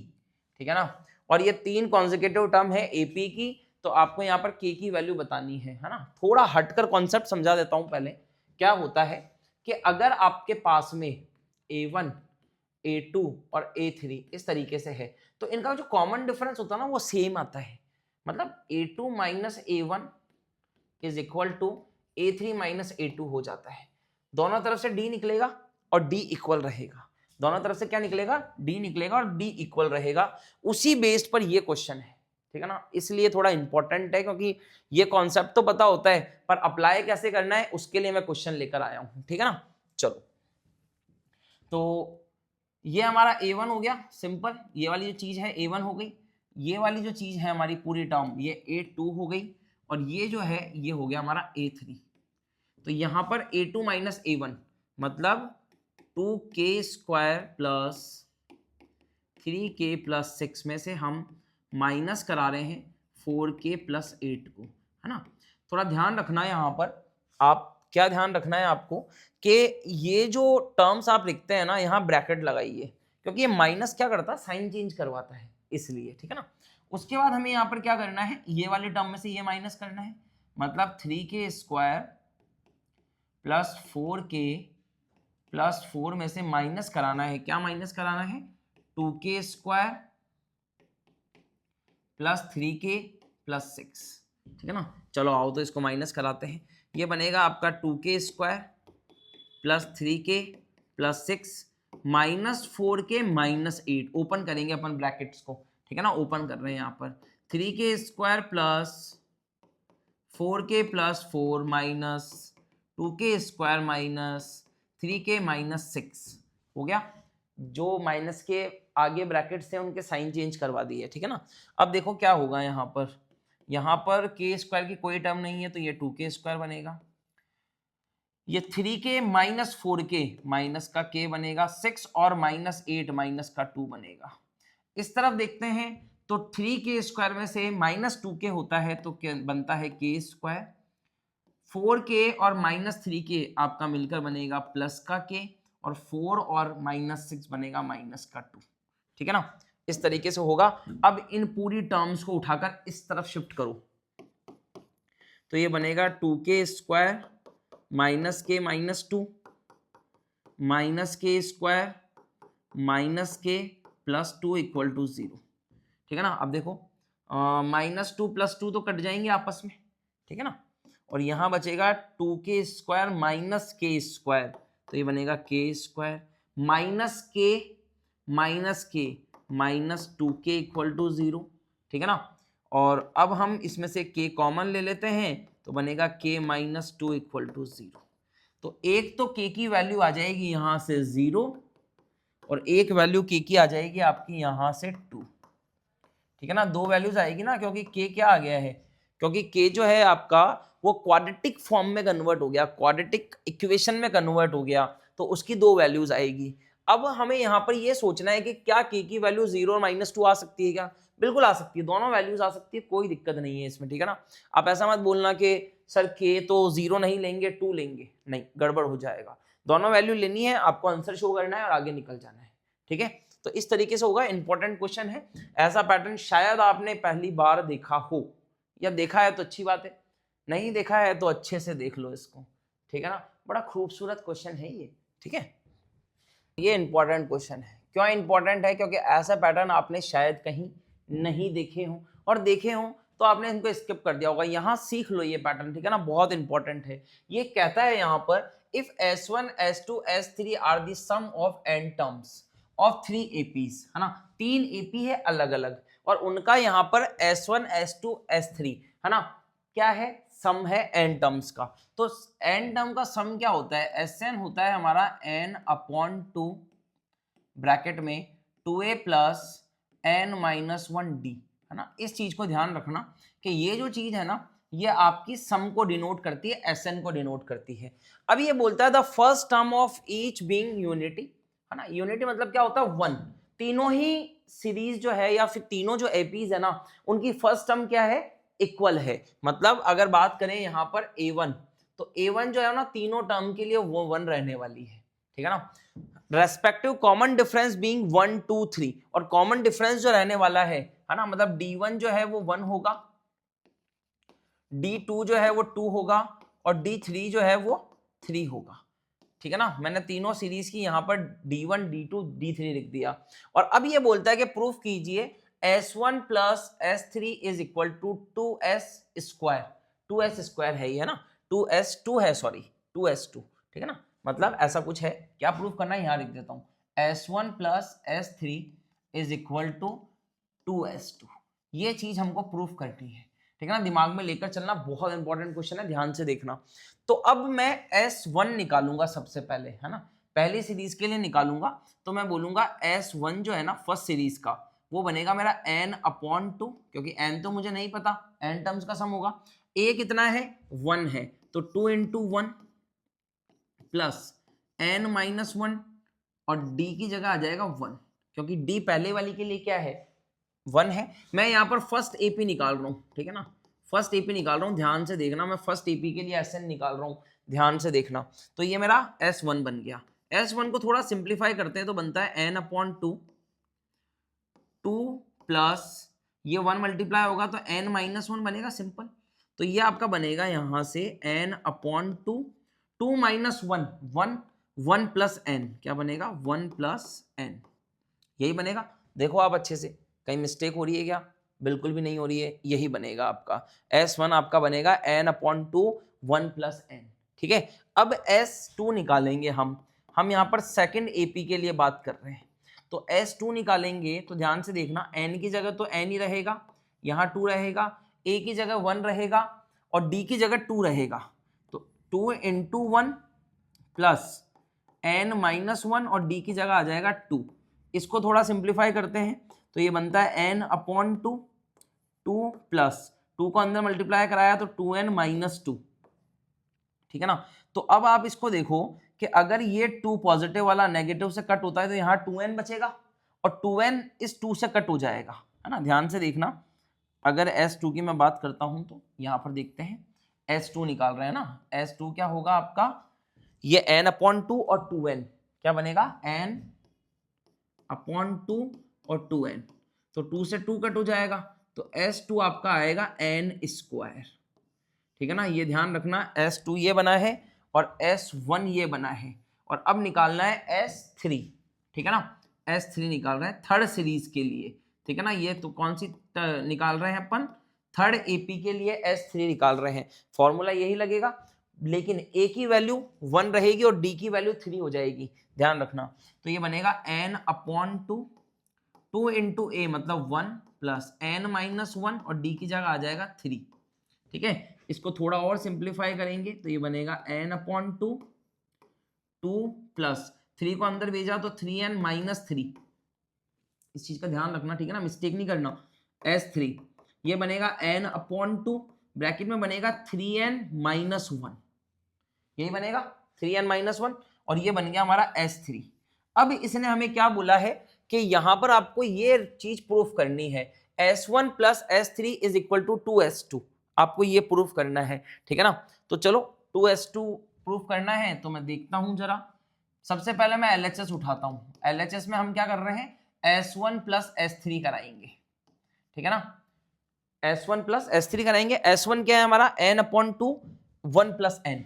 ठीक है ना। और ये 3 कॉन्जिक्यूटिव टर्म है एपी की, तो आपको यहाँ पर के की वैल्यू बतानी है ना। थोड़ा हटकर कॉन्सेप्ट समझा देता हूं पहले। क्या होता है कि अगर आपके पास में A1 A2 और A3 इस तरीके से है, तो इनका जो कॉमन डिफरेंस होता है ना वो सेम आता है। मतलब A2 - A1 = A3 - A2 हो जाता है। दोनों तरफ से D निकलेगा और D इक्वल रहेगा। दोनों तरफ से क्या निकलेगा? D निकलेगा और D इक्वल रहेगा। उसी बेस्ड पर ये क्वेश्चन है, ठीक है ना। इसलिए थोड़ा इंपॉर्टेंट है, क्योंकि ये कॉन्सेप्ट तो पता होता है पर अप्लाई कैसे करना है उसके लिए मैं क्वेश्चन लेकर आया हूं, ठीक है ना। चलो, तो ये हमारा A1 हो गया सिंपल, ये वाली जो चीज है A1 हो गई। ये वाली जो चीज है हमारी पूरी टर्म ये A2 हो गई, और ये जो है ये हो गया हमारा A3। तो यहां पर A2 - A1 मतलब 2k² + 3k + 6 में से हम माइनस करा रहे हैं 4k + 8 को, है ना। थोड़ा ध्यान रखना है यहाँ पर, आप क्या ध्यान रखना है आपको कि ये जो टर्म्स आप लिखते हैं ना यहाँ ब्रैकेट लगाइए, क्योंकि ये माइनस क्या करता है, साइन चेंज करवाता है, इसलिए, ठीक है ना। उसके बाद हमें यहाँ पर क्या करना है, ये वाले टर्म में से ये माइनस करना है, मतलब 3k² + 4k + 4 में से माइनस कराना है, क्या माइनस कराना है, 2k² + 3k + 6, ठीक है ना। चलो आओ तो इसको माइनस कराते हैं। ये बनेगा आपका 2k² + 3k + 6 -4k -8, ओपन करेंगे अपन ब्रैकेट्स को, ठीक है ना। ओपन कर रहे हैं यहाँ पर 3k² + 4k + 4 -2k² -3k -6 हो गया। जो माइनस के आगे ब्रैकेट्स हैं उनके साइन चेंज करवा दिए, ठीक है ना। अब देखो क्या होगा यहाँ पर k² की कोई टर्म नहीं है तो ये 2k² बनेगा, ये 3k - 4k माइनस का k बनेगा 6 और -8 माइनस का 2 बनेगा। इस तरफ देखते हैं तो 3k² में से -2k होता है तो क्या बनता है k², 4k और -3k आपका मिलकर बनेगा प्लस का k, और 4 और -6 बनेगा माइनस का 2, ठीक है ना। इस तरीके से होगा। अब इन पूरी टर्म्स को उठाकर इस तरफ शिफ्ट करो, तो ये बनेगा 2k² - k -2 -k² -k + 2 = 0, ठीक है ना। अब देखो -2 + 2 तो कट जाएंगे आपस में, ठीक है ना। और यहां बचेगा 2k² -k², तो ये बनेगा k² -k -2k = 0, ठीक है ना। और अब हम इसमें से k कॉमन ले लेते हैं तो बनेगा k - 2 = 0। तो एक तो k की वैल्यू आ जाएगी यहां से 0 और एक वैल्यू k की आ जाएगी आपकी यहां से 2, ठीक है ना। दो वैल्यूज आएगी ना, क्योंकि k क्या आ गया है, क्योंकि k जो है आपका वो क्वाड्रेटिक फॉर्म में कन्वर्ट हो गया, क्वाड्रेटिक इक्वेशन में कन्वर्ट हो गया, तो उसकी दो वैल्यूज आएगी। अब हमें यहाँ पर ये सोचना है कि क्या k की वैल्यू 0 और -2 आ सकती है क्या? बिल्कुल आ सकती है, दोनों वैल्यूज आ सकती है, कोई दिक्कत नहीं है इसमें, ठीक है ना। आप ऐसा मत बोलना कि सर k तो 0 नहीं लेंगे 2 लेंगे, नहीं, गड़बड़ हो जाएगा। दोनों वैल्यू लेनी है, आपको आंसर शो करना है और आगे निकल जाना है, ठीक है। तो इस तरीके से होगा, इंपॉर्टेंट क्वेश्चन है। ऐसा पैटर्न शायद आपने पहली बार देखा हो, या देखा है तो अच्छी बात है, नहीं देखा है तो अच्छे से देख लो इसको, ठीक है ना। बड़ा खूबसूरत क्वेश्चन है ये, ठीक है। ये इंपॉर्टेंट क्वेश्चन है। क्यों इंपॉर्टेंट है? क्योंकि ऐसा पैटर्न आपने शायद कहीं नहीं देखे हो, और देखे हो तो आपने इनको स्किप कर दिया होगा। यहां सीख लो ये पैटर्न, ठीक है ना, बहुत इंपॉर्टेंट है। ये कहता है यहां पर if S1 S2 S3 are the sum of n terms of 3 APs, है ना, 3 AP है अलग अलग, और उनका यहाँ पर S1 S2 S3, है ना, क्या है, सम है एन टर्म्स का। तो एन टर्म का सम क्या होता है, एस एन होता है हमारा एन अपॉन टू ब्रैकेट में 2a plus N minus 1d, है ना। इस चीज को ध्यान रखना कि ये जो चीज है ना, ये आपकी सम को डिनोट करती है, एस एन को डिनोट करती है। अब ये बोलता है the first term of each being unity, है ना। यूनिटी मतलब क्या होता है, वन। तीनों ही सीरीज जो है या फिर तीनों जो एपीज है ना, उनकी फर्स्ट टर्म क्या है, इक्वल है। मतलब अगर बात करें यहाँ पर a1, तो a1 जो है ना तीनों टर्म के लिए वो 1 रहने वाली है, ठीक है ना। रेस्पेक्टिव कॉमन डिफरेंस बीइंग 1 2 3, और कॉमन डिफरेंस जो रहने वाला है ना, मतलब d1 जो है वो 1 होगा, d2 जो है वो 2 होगा, और d3 जो है वो 3 होगा, ठीक है ना। मैंने तीनों सीरीज की यहाँ पर d1 d2 d3 लिख दिया। और अब ये बोलता है कि प्रूफ कीजिए s1 plus s3 is equal to 2s square. 2s square है ये, है ना, 2s2 है, सॉरी 2s2, ठीक है ना। मतलब ऐसा कुछ है, क्या प्रूफ करना है यहाँ लिख देता हूँ, s1 plus s3 is equal to 2s2। ये चीज हमको प्रूफ करनी है, ठीक है ना। दिमाग में लेकर चलना, बहुत इंपॉर्टेंट क्वेश्चन है, ध्यान से देखना। तो अब मैं S1 निकालूंगा सबसे पहले, है ना, पहली सीरीज के लिए निकालूंगा। तो मैं बोलूंगा S1 जो है ना फर्स्ट सीरीज का, वो बनेगा मेरा n अपॉन टू, क्योंकि n तो मुझे नहीं पता, n टर्म्स का सम होगा। a कितना है, 1 है, तो 2 इंटू 1 प्लस n माइनस 1, और d की जगह आ जाएगा 1, क्योंकि d पहले वाली के लिए क्या है, 1 है। मैं यहाँ पर फर्स्ट एपी निकाल रहा हूँ, ठीक है ना, फर्स्ट एपी निकाल रहा हूँ, ध्यान से देखना। मैं फर्स्ट एपी के लिए एस एन निकाल रहा हूँ, ध्यान से देखना। तो ये मेरा S1 बन गया। S1 को थोड़ा सिंप्लीफाई करते हैं तो बनता है n अपॉन टू प्लस ये 1 मल्टीप्लाई होगा तो n माइनस 1 बनेगा, सिंपल। तो ये आपका बनेगा यहाँ से n upon two minus 1, 1 plus n, क्या बनेगा, 1 प्लस n, यही बनेगा। देखो आप अच्छे से, कहीं मिस्टेक हो रही है क्या, बिल्कुल भी नहीं हो रही है, यही बनेगा आपका। S1 आपका बनेगा n upon two 1 plus n, ठीक है। अब S2 निकालेंगे हम यहाँ पर सेकंड एपी के लिए बात कर रहे हैं। तो S2 निकालेंगे तो ध्यान से देखना, n की जगह तो n ही रहेगा, यहाँ 2 रहेगा, a की जगह 1 रहेगा, और d की जगह 2 रहेगा। तो 2 इंटू 1 प्लस n माइनस 1, और d की जगह आ जाएगा 2। इसको थोड़ा सिंप्लीफाई करते हैं तो ये बनता है n अपॉन टू प्लस 2 को अंदर मल्टीप्लाई कराया तो 2n माइनस 2, ठीक है ना। तो अब आप इसको देखो कि अगर ये 2 पॉजिटिव वाला नेगेटिव से कट होता है तो यहाँ 2n बचेगा, और 2n इस 2 से कट हो जाएगा, है ना। ध्यान से देखना, अगर S2 की मैं बात करता हूं तो यहाँ पर देखते हैं, S2 निकाल रहे हैं ना, S2 क्या होगा आपका, ये n अपॉन टू और 2n, क्या बनेगा, n अपॉन टू और 2n, तो 2 से 2 कट हो जाएगा, तो S2 आपका आएगा n स्क्वायर, ठीक है ना। ये ध्यान रखना, S2 ये बना है और S1 ये बना है। और अब निकालना है S3, ठीक है ना, S3 निकाल रहे हैं थर्ड सीरीज के लिए, ठीक है ना। ये तो कौन सी निकाल रहे हैं अपन, थर्ड एपी के लिए S3 निकाल रहे हैं। फॉर्मूला यही लगेगा, लेकिन a की वैल्यू 1 रहेगी और d की वैल्यू 3 हो जाएगी, ध्यान रखना। तो ये बनेगा n अपॉन टू इंटू ए मतलब 1 प्लस n माइनस 1, और d की जगह आ जाएगा 3, ठीक है। इसको थोड़ा और सिंप्लीफाई करेंगे तो ये बनेगा n अपॉन टू प्लस 3 को अंदर भेजा तो 3n माइनस 3, इस चीज का ध्यान रखना, ठीक है ना, मिस्टेक नहीं करना। S3 ये बनेगा n अपॉन टू, ब्रैकेट में बनेगा 3n माइनस 1, यही बनेगा 3n माइनस 1, और ये बन गया हमारा S3। अब इसने हमें क्या बोला है कि यहां पर आपको ये चीज प्रूफ करनी है, S1 plus S3 is equal to 2S2, आपको ये प्रूफ करना है, ठीक है ना। तो चलो 2S2 प्रूफ करना है, तो मैं देखता हूं जरा। सबसे पहले मैं LHS उठाता हूं, LHS में हम क्या कर रहे हैं, S1 प्लस S3 कराएंगे, ठीक है ना, S1 प्लस S3 कराएंगे। S1 क्या है हमारा, n upon two 1 plus n,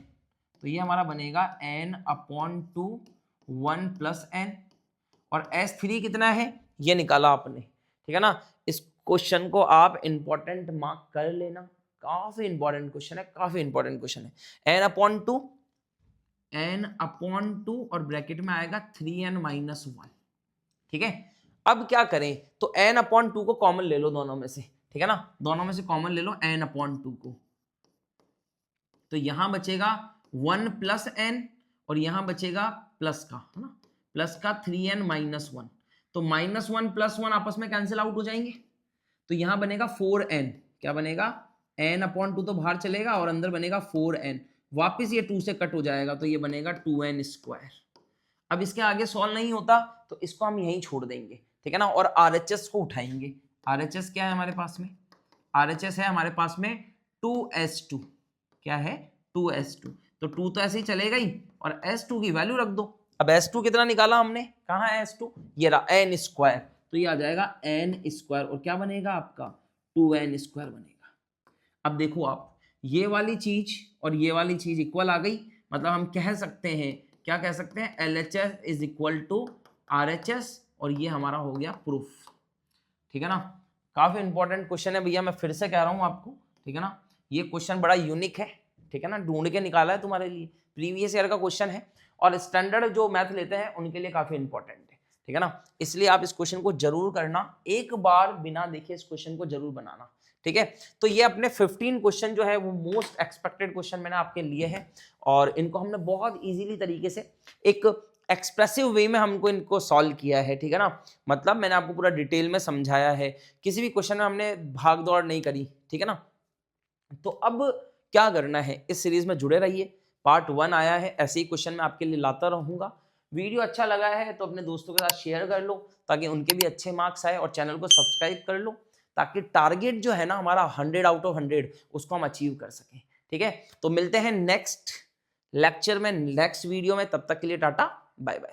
तो ये हमारा बनेगा n upon two 1 plus n, और S3 कितना है ये निकाला आपने, ठीक है ना। इस क्वेश्चन को आप इंपॉर्टेंट मार्क कर लेना, काफी इंपॉर्टेंट क्वेश्चन है, काफी इंपॉर्टेंट क्वेश्चन है। n अपॉन टू और ब्रैकेट में आएगा 3n माइनस 1, ठीक है। अब क्या करें, तो n अपॉन टू को कॉमन ले लो दोनों में से, ठीक है ना, दोनों में से कॉमन ले लो n अपॉन टू को, तो यहां बचेगा 1 प्लस n और यहां बचेगा प्लस का, है ना, प्लस का 3n माइनस 1। तो -1 + 1 आपस में कैंसिल आउट हो जाएंगे, तो यहां बनेगा 4n। क्या बनेगा, n/2 तो बाहर चलेगा और अंदर बनेगा 4n, वापस ये 2 से कट हो जाएगा तो ये बनेगा 2n²। अब इसके आगे सॉल्व नहीं होता तो इसको हम यहीं छोड़ देंगे, ठीक है ना, और RHS को उठाएंगे। RHS क्या है हमारे पास में, RHS है हमारे पास में 2s2। क्या है, 2s2। तो 2 तो ऐसे ही चलेगा ही और s2 की वैल्यू रख दो। अब s2 कितना निकाला हमने, कहाँ है s2, ये रहा n², तो ये आ जाएगा n² और क्या बनेगा आपका 2n² बनेगा। अब देखो आप, ये वाली चीज और ये वाली चीज इक्वल आ गई, मतलब हम कह सकते हैं, क्या कह सकते हैं, LHS is equal to RHS और ये हमारा हो गया प्रूफ, ठीक है ना। काफी इंपॉर्टेंट क्वेश्चन है भैया, मैं फिर से कह रहा हूं आपको, ठीक है ना, ये क्वेश्चन बड़ा यूनिक है, ठीक है ना, ढूंढ के निकाला है तुम्हारे लिए, प्रीवियस ईयर का क्वेश्चन है और स्टैंडर्ड जो मैथ लेते हैं उनके लिए काफी इंपॉर्टेंट है, ठीक है ना। इसलिए आप इस क्वेश्चन को जरूर करना, एक बार बिना देखे इस क्वेश्चन को जरूर बनाना, ठीक है। तो ये अपने 15 क्वेश्चन जो है वो मोस्ट एक्सपेक्टेड क्वेश्चन मैंने आपके लिए हैं और इनको हमने बहुत इजीली तरीके से एक एक्सप्रेसिव वे में हमको इनको सॉल्व किया है, ठीक है ना, मतलब मैंने आपको पूरा डिटेल में समझाया है, किसी भी क्वेश्चन में हमने भाग दौड़ नहीं करी, ठीक है ना। तो अब क्या करना है, इस सीरीज में जुड़े रहिए, पार्ट 1 आया है, ऐसे ही क्वेश्चन मैं आपके लिए लाता रहूंगा। वीडियो अच्छा लगा है तो अपने दोस्तों के साथ शेयर कर लो ताकि उनके भी अच्छे मार्क्स आए और चैनल को सब्सक्राइब कर लो ताकि टारगेट जो है ना हमारा 100 आउट ऑफ 100 उसको हम अचीव कर सकें, ठीक है। तो मिलते हैं नेक्स्ट लेक्चर में, नेक्स्ट वीडियो में, तब तक के लिए टाटा बाय बाय।